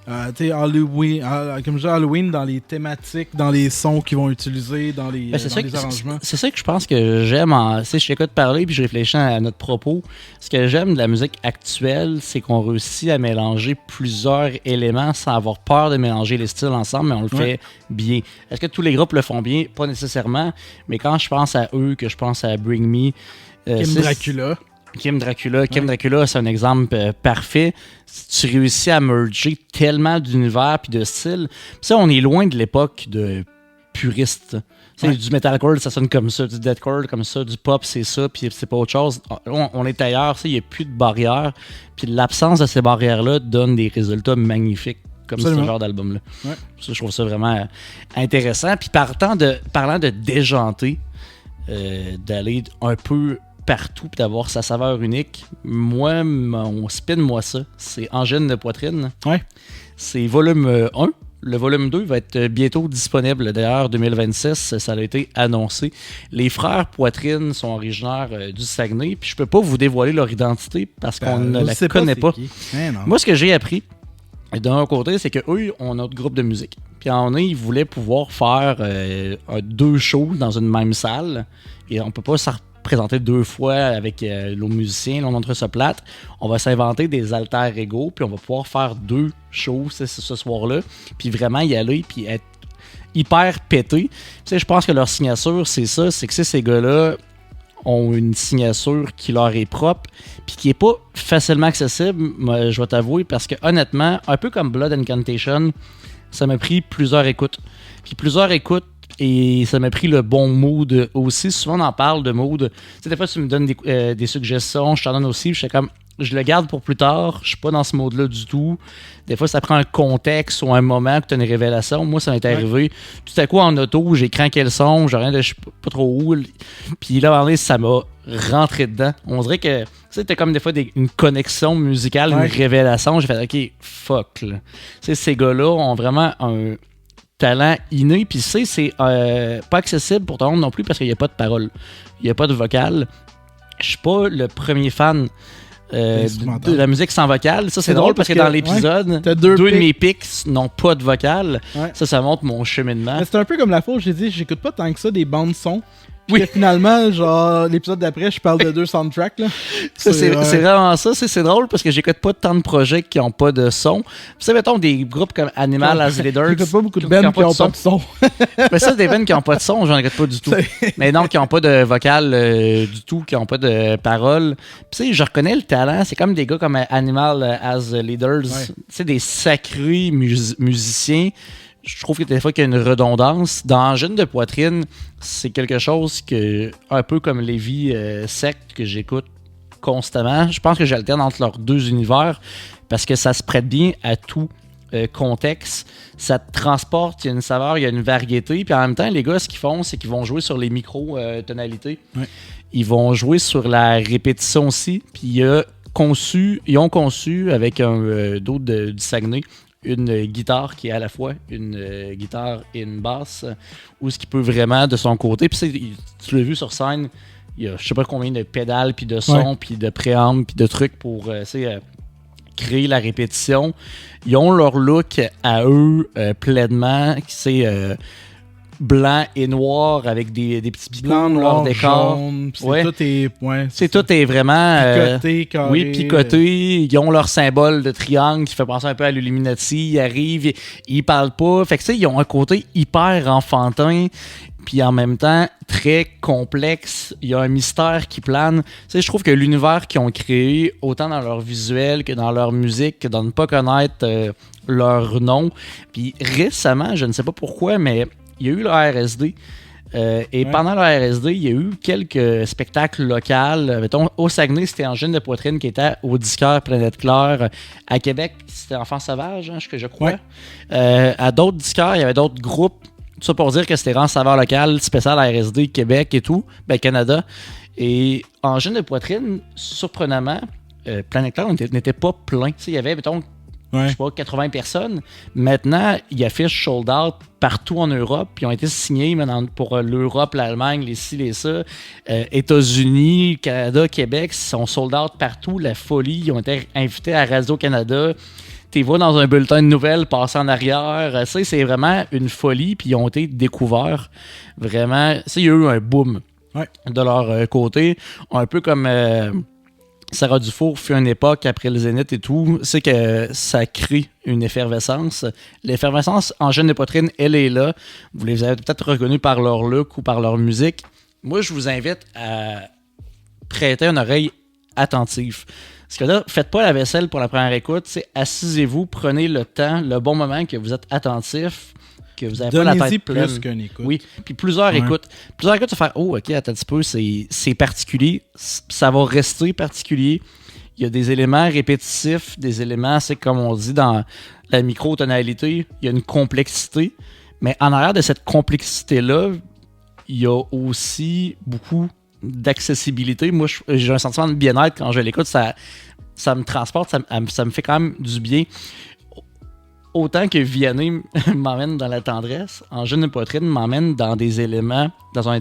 Halloween, comme je dis, Halloween dans les thématiques, dans les sons qu'ils vont utiliser, dans les arrangements. C'est ça que je pense que j'aime. Je t'écoute parler puis je réfléchis à notre propos. Ce que j'aime de la musique actuelle, c'est qu'on réussit à mélanger plusieurs éléments sans avoir peur de mélanger les styles ensemble, mais on le fait bien. Est-ce que tous les groupes le font bien? Pas nécessairement, mais quand je pense à eux, que je pense à Bring Me, Kim Dracula, c'est un exemple parfait. Tu réussis à merger tellement d'univers puis de styles. Puis ça, on est loin de l'époque de puristes. Du metalcore, ça sonne comme ça, du deathcore comme ça, du pop, c'est ça, puis c'est pas autre chose. On est ailleurs, il n'y a plus de barrières. Puis l'absence de ces barrières-là donne des résultats magnifiques, comme ce genre d'album-là. Ça, je trouve ça vraiment intéressant. Puis parlant de déjanter, d'aller un peu partout et d'avoir sa saveur unique. Moi, mon spin, c'est Angine de poitrine. C'est volume 1, Le volume 2 va être bientôt disponible. D'ailleurs, 2026, ça a été annoncé. Les frères Poitrine sont originaires du Saguenay. Puis je peux pas vous dévoiler leur identité parce qu'on ne la connaît pas. Moi, ce que j'ai appris, d'un côté, c'est qu'eux ont notre groupe de musique. Puis ils voulaient pouvoir faire 2 shows dans une même salle. Et on peut pas s'en présenter 2 fois avec nos musiciens. Là, on montre ça plate. On va s'inventer des alter ego. Puis on va pouvoir faire 2 shows ce soir-là. Puis vraiment y aller. Puis être hyper pété. Je pense que leur signature, c'est ça. C'est que ces gars-là ont une signature qui leur est propre puis qui est pas facilement accessible, moi, je vais t'avouer, parce que honnêtement, un peu comme Blood Incantation, ça m'a pris plusieurs écoutes. Puis plusieurs écoutes et ça m'a pris le bon mood aussi. Souvent, on en parle de mood. Tu sais, des fois, tu me donnes des suggestions, je t'en donne aussi, je suis comme, je le garde pour plus tard, je suis pas dans ce mode-là du tout. Des fois, ça prend un contexte ou un moment que tu as une révélation. Moi, ça m'est arrivé. Tout à coup, en auto, j'ai craqué le son, je sais pas trop où. Puis là, à un moment donné, ça m'a rentré dedans. On dirait que, tu sais, t'as comme des fois une connexion musicale, une révélation. J'ai fait, OK, fuck, là. Tu sais, ces gars-là ont vraiment un talent inné. Puis, tu sais, c'est pas accessible pour tout le monde non plus parce qu'il n'y a pas de paroles. Il n'y a pas de vocal. Je suis pas le premier fan de la musique sans vocal. Ça, c'est drôle parce que dans l'épisode, 2 de mes pics n'ont pas de vocal. Ouais. Ça montre mon cheminement. Mais c'est un peu comme la fois où j'ai dit, j'écoute pas tant que ça des bandes son. Puis finalement, genre, l'épisode d'après, je parle de 2 soundtracks. Là. C'est vraiment ça. C'est drôle parce que j'écoute pas tant de projets qui ont pas de son. Tu sais, mettons des groupes comme Animal as Leaders. J'écoute pas beaucoup de bands qui ont pas de son. Mais ça, des bands qui ont pas de son, j'en écoute pas du tout. Mais non, qui ont pas de vocal du tout, qui ont pas de paroles. Puis tu sais, je reconnais le talent. C'est comme des gars comme Animal as Leaders. Tu sais, des sacrés musiciens. Je trouve que des fois qu'il y a une redondance. Dans Jeune de Poitrine, c'est quelque chose que, un peu comme Lévi Secte, que j'écoute constamment. Je pense que j'alterne entre leurs 2 univers parce que ça se prête bien à tout contexte. Ça te transporte, il y a une saveur, il y a une variété. Puis en même temps, les gars, ce qu'ils font, c'est qu'ils vont jouer sur les micro-tonalités. Ils vont jouer sur la répétition aussi. Puis ils ont conçu avec un d'autre du Saguenay, une guitare qui est à la fois une guitare et une basse, ou ce qui peut vraiment de son côté. Puis tu l'as vu sur scène, il y a je sais pas combien de pédales, puis de sons, puis de préambles, puis de trucs pour créer la répétition. Ils ont leur look à eux pleinement, qui c'est blanc et noir avec des petits picots dans leur décor. Jaune, tout est vraiment picoté, carré. Picoté. Ils ont leur symbole de triangle qui fait penser un peu à l'Illuminati. Ils arrivent, ils parlent pas. Fait que tu sais, ils ont un côté hyper enfantin. Puis en même temps, très complexe. Il y a un mystère qui plane. Tu sais, je trouve que l'univers qu'ils ont créé, autant dans leur visuel que dans leur musique, que dans ne pas connaître leur nom. Puis récemment, je ne sais pas pourquoi, mais il y a eu le RSD. Pendant le RSD, il y a eu quelques spectacles locaux. Mettons, au Saguenay, c'était Jeune de Poitrine qui était au Disquaire Planète Claire. À Québec, c'était Enfants Sauvages, je crois. À d'autres Disquaires, il y avait d'autres groupes. Tout ça pour dire que c'était vraiment saveur locale, spécial RSD, Québec et tout, Canada. Et en Jeune de Poitrine, surprenamment, Planète Claire n'était pas plein. Il y avait, mettons, je sais pas, 80 personnes. Maintenant, ils affichent sold out partout en Europe. Ils ont été signés maintenant pour l'Europe, l'Allemagne, les ci, les ça. États-Unis, Canada, Québec, ils sont sold out partout. La folie. Ils ont été invités à Radio-Canada. Tu vois dans un bulletin de nouvelles passer en arrière. C'est vraiment une folie. Puis ils ont été découverts. Vraiment. Il y a eu un boom de leur côté. Un peu comme Sarah Dufour fut une époque après le Zénith et tout, c'est que ça crée une effervescence. L'effervescence en Jeune de Poitrine, elle est là. Vous les avez peut-être reconnus par leur look ou par leur musique. Moi, je vous invite à prêter une oreille attentive. Parce que là, faites pas la vaisselle pour la première écoute. Assisez-vous, prenez le temps, le bon moment que vous êtes attentif, que vous avez pas la tête pleine. Plus qu'une écoute. Oui, puis plusieurs écoutes. Plusieurs écoutes, tu vas faire « Oh, OK, attends un petit peu, c'est particulier. Ça va rester particulier. » Il y a des éléments répétitifs, des éléments, c'est comme on dit dans la micro-tonalité, il y a une complexité. Mais en arrière de cette complexité-là, il y a aussi beaucoup d'accessibilité. Moi, j'ai un sentiment de bien-être quand je l'écoute. Ça me transporte, ça me fait quand même du bien. autant que Vianney m'emmène dans la tendresse, Angine de poitrine m'emmène dans des éléments, dans un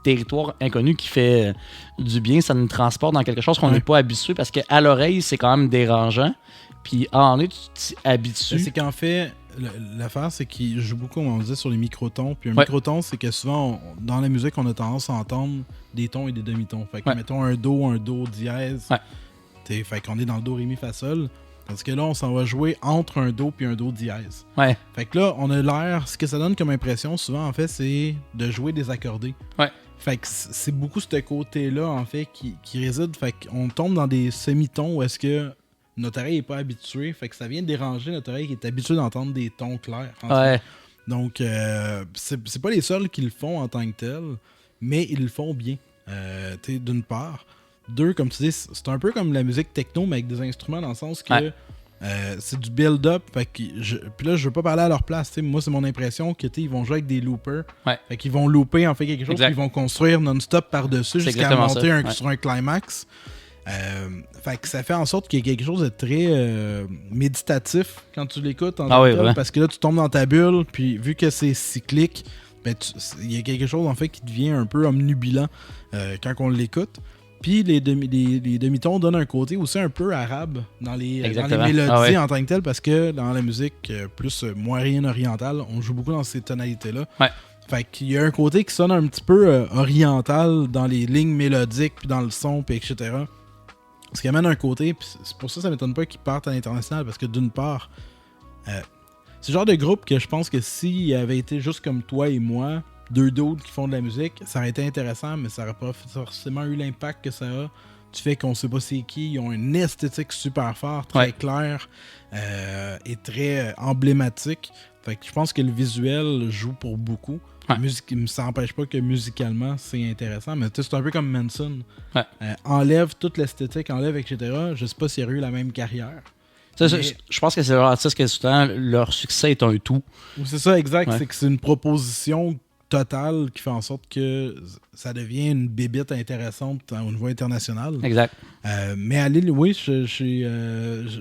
territoire inconnu qui fait du bien. Ça nous transporte dans quelque chose qu'on n'est pas habitué parce qu'à l'oreille, c'est quand même dérangeant. Puis en nez, tu t'y habitues. C'est qu'en fait, l'affaire, c'est qu'il joue beaucoup, comme on disait, sur les microtons. Puis un microton, c'est que souvent, dans la musique, on a tendance à entendre des tons et des demi-tons. Fait que mettons un do dièse. Fait qu'on est dans le do, ré, mi, fa, sol. Parce que là, on s'en va jouer entre un do puis un do dièse. Fait que là, on a l'air... Ce que ça donne comme impression, souvent, en fait, c'est de jouer des accordés. Fait que c'est beaucoup ce côté-là, en fait, qui réside. Fait qu'on tombe dans des semitons où est-ce que notre oreille n'est pas habituée. Fait que ça vient déranger notre oreille qui est habituée d'entendre des tons clairs. Donc, c'est pas les seuls qui le font en tant que tel, mais ils le font bien, d'une part. Deux, comme tu dis, c'est un peu comme la musique techno, mais avec des instruments dans le sens que c'est du build-up. Puis là, je veux pas parler à leur place. T'sais. Moi, c'est mon impression que ils vont jouer avec des loopers. Fait qu'ils vont looper en fait quelque chose, qu'ils vont construire non-stop par-dessus jusqu'à monter sur un climax. Fait que ça fait en sorte qu'il y a quelque chose de très méditatif quand tu l'écoutes parce que là, tu tombes dans ta bulle, puis vu que c'est cyclique, il y a quelque chose en fait qui devient un peu omnubilant quand on l'écoute. Puis les demi-tons donnent un côté aussi un peu arabe dans les mélodies en tant que tel, parce que dans la musique plus moyenne orientale, on joue beaucoup dans ces tonalités-là. Fait qu'il y a un côté qui sonne un petit peu oriental dans les lignes mélodiques, puis dans le son, puis etc. Ce qui amène un côté, puis c'est pour ça que ça m'étonne pas qu'ils partent à l'international, parce que d'une part, c'est le genre de groupe que je pense que s'il avait été juste comme toi et moi, deux dudes qui font de la musique, ça aurait été intéressant, mais ça n'aurait pas forcément eu l'impact que ça a. Du fait qu'on sait pas c'est qui, ils ont une esthétique super forte, très claire et très emblématique. Fait que je pense que le visuel joue pour beaucoup. Ça n'empêche pas que musicalement c'est intéressant, mais c'est un peu comme Manson. Enlève toute l'esthétique, etc. Je sais pas s'il y aurait eu la même carrière. Je pense que c'est leur artiste que souvent leur succès est un tout. C'est ça, exact. C'est que c'est une proposition totale qui fait en sorte que ça devient une bébite intéressante au niveau international. Exact. Mais à Lille, oui,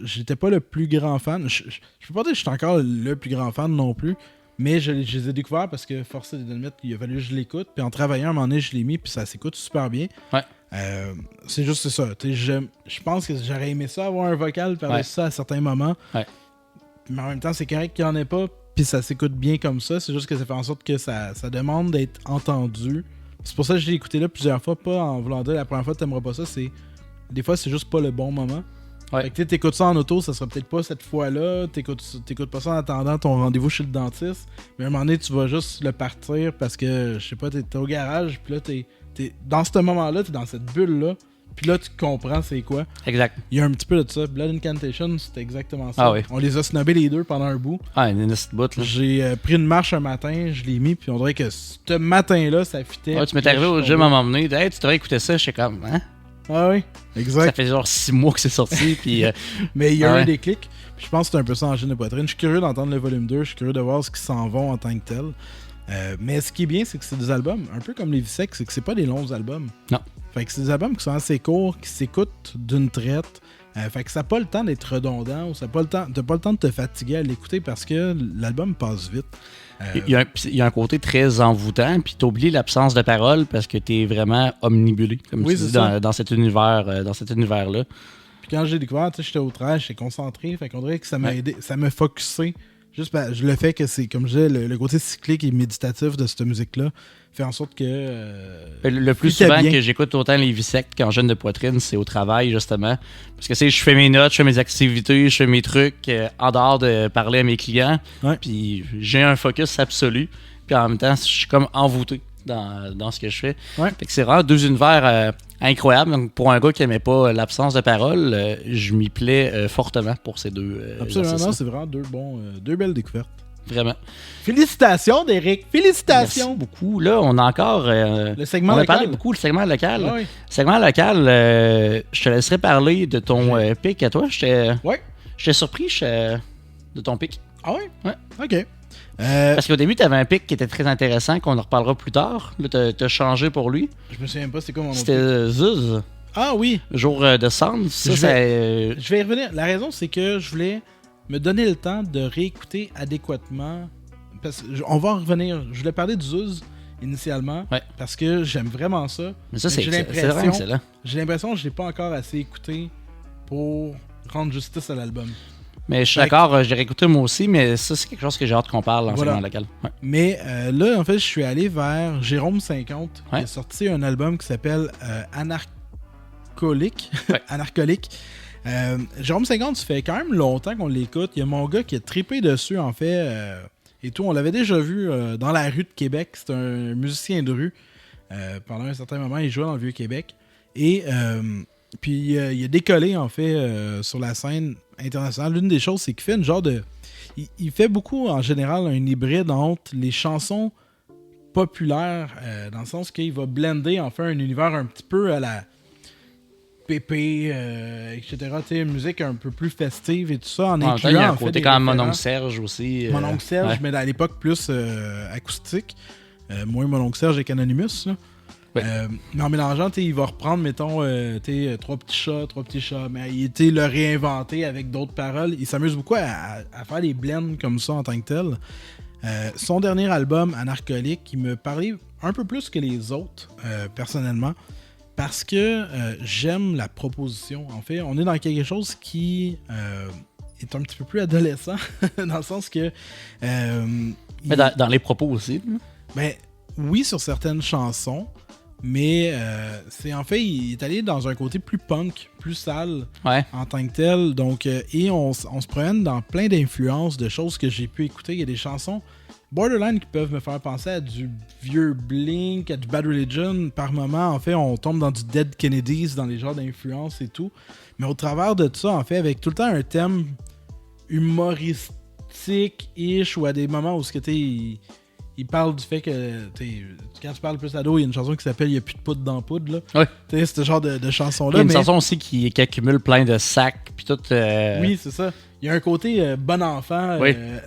j'étais pas le plus grand fan. Je peux pas dire que je suis encore le plus grand fan non plus, mais je les ai découverts parce que force est d'admettre qu'il a fallu que je l'écoute. Puis en travaillant, à un moment donné, je l'ai mis, puis ça s'écoute super bien. C'est juste ça. Je pense que j'aurais aimé ça, avoir un vocal par-dessus ça à certains moments. Mais en même temps, c'est correct qu'il n'y en ait pas. Puis ça s'écoute bien comme ça, c'est juste que ça fait en sorte que ça demande d'être entendu. C'est pour ça que j'ai écouté là plusieurs fois, pas en voulant dire la première fois que t'aimeras pas ça, des fois c'est juste pas le bon moment. Fait que t'écoutes ça en auto, ça sera peut-être pas cette fois-là, t'écoutes pas ça en attendant ton rendez-vous chez le dentiste, mais à un moment donné tu vas juste le partir parce que, je sais pas, t'es au garage, puis là t'es dans ce moment-là, t'es dans cette bulle-là. Puis là, tu comprends c'est quoi. Exact. Il y a un petit peu de ça. Blood Incantation, c'était exactement ça. On les a snobés les deux pendant un bout. Une bout, là. J'ai pris une marche un matin, je l'ai mis, puis on dirait que ce matin-là, ça fitait. Tu m'es arrivé au gym à m'emmener. Hey, tu devrais écouter ça. Je sais comme, hein? Exact. Ça fait genre 6 mois que c'est sorti. Puis, mais il y a un déclic. Puis je pense que c'est un peu ça en Angine de poitrine. Je suis curieux d'entendre le volume 2. Je suis curieux de voir ce qui s'en vont en tant que tel. Mais ce qui est bien, c'est que c'est des albums, un peu comme les Visek, c'est que c'est pas des longs albums. Non. Fait que c'est des albums qui sont assez courts, qui s'écoutent d'une traite. Fait que ça n'a pas le temps d'être redondant, ou t'as pas le temps de te fatiguer à l'écouter parce que l'album passe vite. Il y a un côté très envoûtant, puis t'oublies l'absence de parole parce que t'es vraiment omnibulé, comme tu dis, dans cet univers-là. Puis quand j'ai découvert, j'étais au travail, j'étais concentré, fait qu'on dirait que ça m'a aidé, ça m'a focusé. Juste le fait que c'est, comme je disais, le côté cyclique et méditatif de cette musique-là fait en sorte que... le plus souvent que j'écoute autant les Visek qu'Angine de poitrine, c'est au travail, justement. Parce que je fais mes notes, je fais mes activités, je fais mes trucs en dehors de parler à mes clients. Puis j'ai un focus absolu. Puis en même temps, je suis comme envoûté dans ce que je fais. Fait que c'est vraiment deux univers incroyables. Donc pour un gars qui n'aimait pas l'absence de parole, je m'y plais fortement pour ces deux. Absolument, non, c'est vraiment deux belles découvertes. Vraiment. Félicitations, Derek. Félicitations. Merci beaucoup. Là, on a encore... le segment local. On a parlé beaucoup, le segment local. Oui. Le segment local, je te laisserai parler de ton pic à toi. J'étais surpris de ton pic. Ah oui? Ouais. OK. Parce qu'au début, tu avais un pic qui était très intéressant, qu'on en reparlera plus tard. Là, tu as changé pour lui. Je me souviens pas, c'est quoi mon nom? C'était Zuz. Ah oui. Jour de Sound. Je vais y revenir. La raison, c'est que je voulais me donner le temps de réécouter adéquatement. Parce qu'on va en revenir. Je voulais parler du Zouz initialement, parce que j'aime vraiment ça. Mais ça, c'est vraiment excellent. J'ai l'impression que je l'ai pas encore assez écouté pour rendre justice à l'album. Mais je suis d'accord, j'ai réécouté moi aussi, mais ça, c'est quelque chose que j'ai hâte qu'on parle en segment local. Ouais. Mais là, en fait, je suis allé vers Jérôme 50, qui a sorti un album qui s'appelle Anarcholique. Anarcholique. Jérôme 50, ça fait quand même longtemps qu'on l'écoute. Il y a mon gars qui a trippé dessus, en fait, et tout. On l'avait déjà vu dans la rue de Québec. C'est un musicien de rue. Pendant un certain moment, il jouait dans le Vieux-Québec. Et puis, il a décollé, en fait, sur la scène internationale. L'une des choses, c'est qu'il fait une genre de... Il fait beaucoup, en général, un hybride entre les chansons populaires, dans le sens qu'il va blender, en fait, un univers un petit peu à la pépé, etc. Tu sais, musique un peu plus festive et tout ça, en incluant, il y a un en fait, côté quand même Mon oncle Serge aussi. Mon oncle Serge, mais à l'époque, plus acoustique. Moins Mon oncle Serge et Canonymous, là. Mais en mélangeant, il va reprendre, mettons, trois petits chats, mais il le réinventer avec d'autres paroles. Il s'amuse beaucoup à faire des blends comme ça en tant que tel. Son dernier album, Anarcholique, il me parlait un peu plus que les autres, personnellement, parce que j'aime la proposition. En fait, on est dans quelque chose qui est un petit peu plus adolescent, dans le sens que... mais dans les propos aussi. Ben, oui, sur certaines chansons. Mais c'est en fait, il est allé dans un côté plus punk, plus sale en tant que tel. Donc, et on se promène dans plein d'influences, de choses que j'ai pu écouter. Il y a des chansons borderline qui peuvent me faire penser à du vieux Blink, à du Bad Religion. Par moment, en fait, on tombe dans du Dead Kennedys, dans les genres d'influences et tout. Mais au travers de tout ça, en fait, avec tout le temps un thème humoristique-ish, ou à des moments où ce que il parle du fait que quand tu parles plus ado, il y a une chanson qui s'appelle Il n'y a plus de poudre dans poudre. Là. Ouais. C'est ce genre de chanson-là. Il y a une chanson aussi qui accumule plein de sacs. Puis tout, Oui, c'est ça. Il y a un côté bon enfant,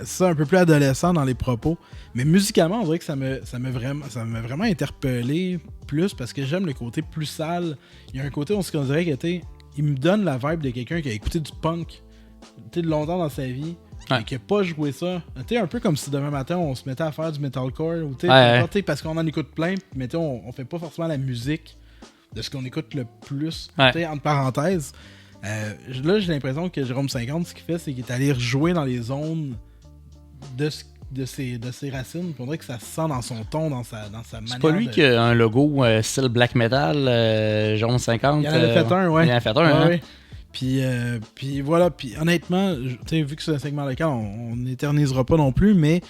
ça un peu plus adolescent dans les propos. Mais musicalement, on dirait que ça m'a vraiment interpellé plus parce que j'aime le côté plus sale. Il y a un côté où on dirait que il me donne la vibe de quelqu'un qui a écouté du punk longtemps dans sa vie. Et qui n'a pas joué ça. T'sais, un peu comme si demain matin on se mettait à faire du metalcore. Ou parce qu'on en écoute plein, mais on fait pas forcément la musique de ce qu'on écoute le plus. Entre parenthèses. Là, j'ai l'impression que Jérôme 50, ce qu'il fait, c'est qu'il est allé rejouer dans les zones de ses racines. On dirait que ça se sent dans son ton, dans sa manière. C'est pas lui qui a un logo style black metal, Jérôme 50. Il en a fait un, ouais. Il en a fait un, hein. Puis voilà, puis honnêtement, vu que c'est un segment local, on n'éternisera pas non plus, mais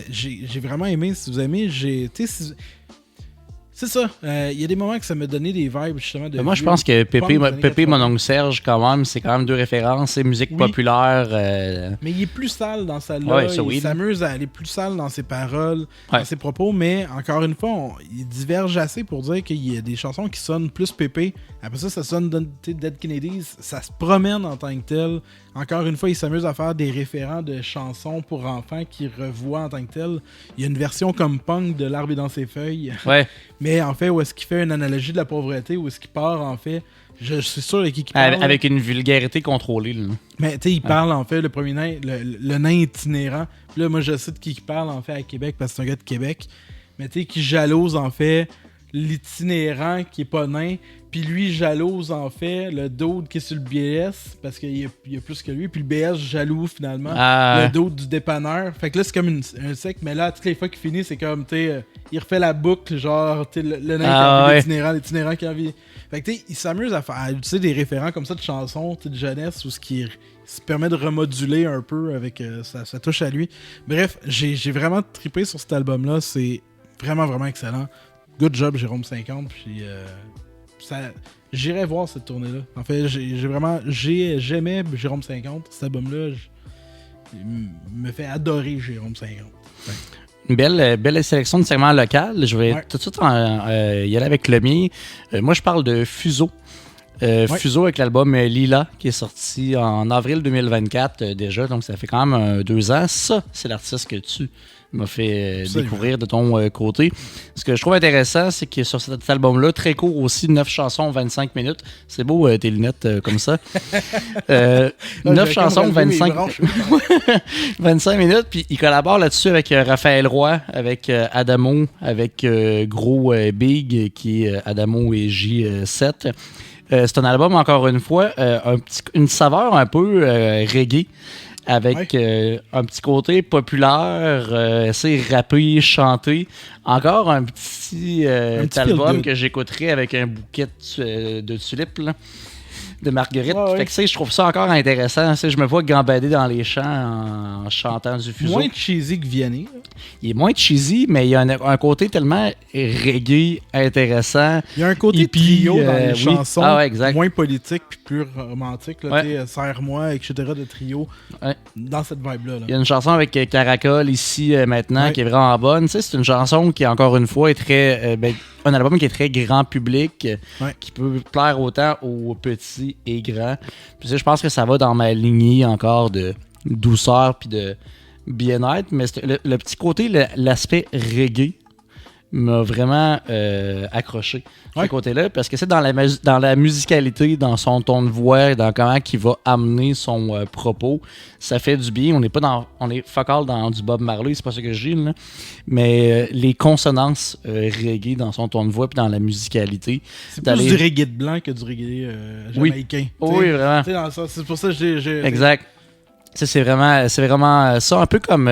j'ai vraiment aimé. Si vous aimez, c'est ça. Il y a des moments que ça m'a donné des vibes justement de. Moi, je pense que Pépé, Mon oncle Serge, quand même, c'est quand même deux références. C'est musique populaire. Mais il est plus sale dans sa là. Il s'amuse à aller plus sale dans ses paroles, dans ses propos. Mais encore une fois, il diverge assez pour dire qu'il y a des chansons qui sonnent plus Pépé. Après ça sonne Dead Kennedys. Ça se promène en tant que tel. Encore une fois, il s'amuse à faire des référents de chansons pour enfants qu'il revoit en tant que tel. Il y a une version comme punk de L'Arbre est dans ses feuilles. Ouais. Mais en fait, où est-ce qu'il fait une analogie de la pauvreté, où est-ce qu'il part en fait, je suis sûr de qui parle. Avec une vulgarité contrôlée. Là. Mais tu sais, il parle en fait, le premier nain, le nain itinérant. Puis là, moi je sais de qui parle en fait à Québec parce que c'est un gars de Québec. Mais tu sais, qui jalouse en fait l'itinérant qui est pas nain. Puis lui jalouse en fait le dude qui est sur le BS parce qu'il y a plus que lui. Puis le BS jaloux finalement le dude du dépanneur. Fait que là c'est comme un sec, mais là toutes les fois qu'il finit c'est comme il refait la boucle genre le nain qui a envie l'itinérant qui a envie. Fait que il s'amuse à utiliser des référents comme ça de chansons de jeunesse ou ce qui se permet de remoduler un peu avec sa touche à lui. Bref, j'ai vraiment trippé sur cet album là, c'est vraiment vraiment excellent. Good job Jérôme 50 puis j'irai voir cette tournée-là. En fait, j'aimais Jérôme 50. Cet album-là, me fait adorer Jérôme 50. Ouais. Une belle sélection de segments locaux. Je vais tout de suite y aller avec le mien. Moi, je parle de Fuseau. Fuseau avec l'album Lila qui est sorti en avril 2024 déjà. Donc, ça fait quand même 2 ans. Ça, c'est l'artiste que tu m'a fait découvrir de ton côté. Ce que je trouve intéressant, c'est que sur cet album-là, très court aussi, 9 chansons, 25 minutes. C'est beau tes lunettes comme ça. 9 chansons, 25 minutes. Puis il collabore là-dessus avec Raphaël Roy, avec Adamo, avec Gros Big, qui est Adamo et J7. C'est un album, encore une fois, une saveur un peu reggae, avec un petit côté populaire, assez rappé, chanté. Encore un petit album que j'écouterais avec un bouquet de tulipes, là, de marguerite. Fait que, je trouve ça encore intéressant. Je me vois gambader dans les champs en chantant du fuseau. Moins cheesy que Vianney. Il est moins cheesy, mais il y a un côté tellement reggae intéressant. Il y a un côté hippie, trio dans les chansons, exact. moins politique puis plus romantique. Serre-moi, etc. de trio. Dans cette vibe-là. Il y a une chanson avec Caracol ici maintenant qui est vraiment bonne. C'est une chanson qui, encore une fois, est très... un album qui est très grand public, qui peut plaire autant aux petits et grands. Puis je pense que ça va dans ma lignée encore de douceur puis de bien-être, mais le petit côté, l'aspect reggae m'a vraiment accroché ce côté-là, parce que c'est dans la musicalité, dans son ton de voix, dans comment il va amener son propos. Ça fait du bien. On est focal dans du Bob Marley, c'est pas ça que je dis, là. Mais les consonances reggae dans son ton de voix puis dans la musicalité. C'est plus du reggae de blanc que du reggae jamaïcain. Oui, vraiment. C'est pour ça que j'ai... Exact. C'est vraiment ça, un peu comme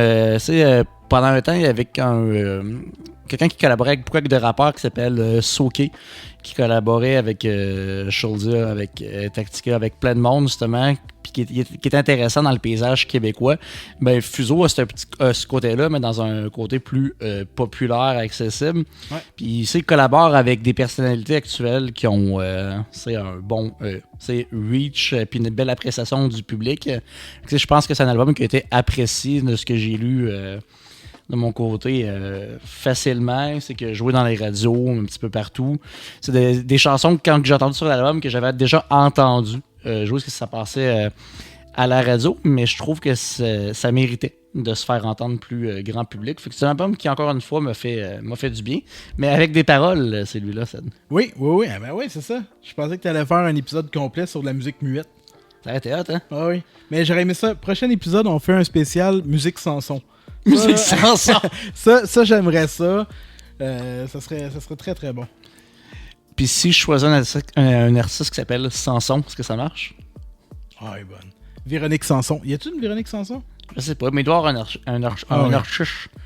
pendant un temps, il y avait quelqu'un qui collaborait avec beaucoup de rappeurs qui s'appelle Soké, qui collaborait avec Shulza, avec Tactica, avec plein de monde justement, puis qui est intéressant dans le paysage québécois. Fuseau a ce côté-là, mais dans un côté plus populaire, accessible. Puis il collabore avec des personnalités actuelles qui ont un bon reach, puis une belle appréciation du public. Je pense que c'est un album qui a été apprécié de ce que j'ai lu de mon côté facilement. C'est que joué dans les radios un petit peu partout. C'est des chansons que quand j'ai entendu sur l'album que j'avais déjà entendu jouer, parce que ça passait à la radio, mais je trouve que ça méritait de se faire entendre plus grand public. Fait que c'est un album qui, encore une fois, m'a fait du bien, mais avec des paroles, celui-là. Oui, c'est ça. Je pensais que tu allais faire un épisode complet sur de la musique muette. Ça a été hot, hein? Ah oui. Mais j'aurais aimé ça. Prochain épisode, on fait un spécial musique sans son. Musique sans son! Ça, j'aimerais ça. Ça serait très, très bon. Puis si je choisis un artiste qui s'appelle Sanson, est-ce que ça marche? Ah, elle est bonne. Véronique Sanson. Y a-t-il une Véronique Sanson? Je sais pas, mais il doit y avoir un archiche.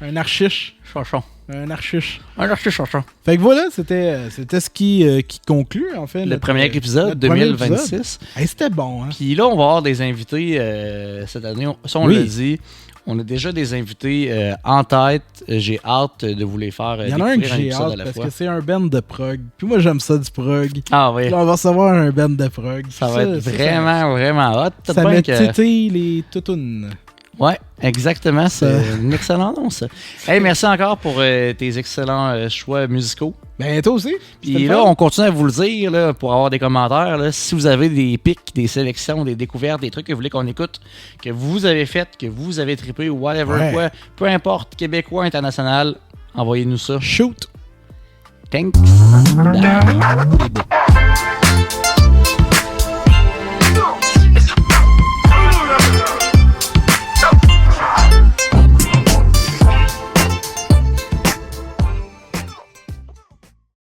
Un archiche. Chanson. Un archiche. Un archiche chanson. Fait que voilà, c'était ce qui conclut, en fait. Le premier épisode, 2026. Hey, c'était bon, hein? Puis là, on va avoir des invités cette année. Ça, on l'a dit. On a déjà des invités en tête. J'ai hâte de vous les faire découvrir. Il y en a un que j'ai hâte parce que c'est un band de prog. Puis moi, j'aime ça du prog. Ah oui. Là, on va recevoir un band de prog. Ça va être vraiment hot. Ça met titille les toutounes. Ouais, exactement. C'est une excellente annonce. Hey, merci encore pour tes excellents choix musicaux. Ben, toi aussi. Puis là, on continue à vous le dire là, pour avoir des commentaires. Là, si vous avez des pics, des sélections, des découvertes, des trucs que vous voulez qu'on écoute, que vous avez fait, que vous avez trippé ou whatever, quoi, peu importe, québécois, international, envoyez-nous ça. Shoot. Thanks.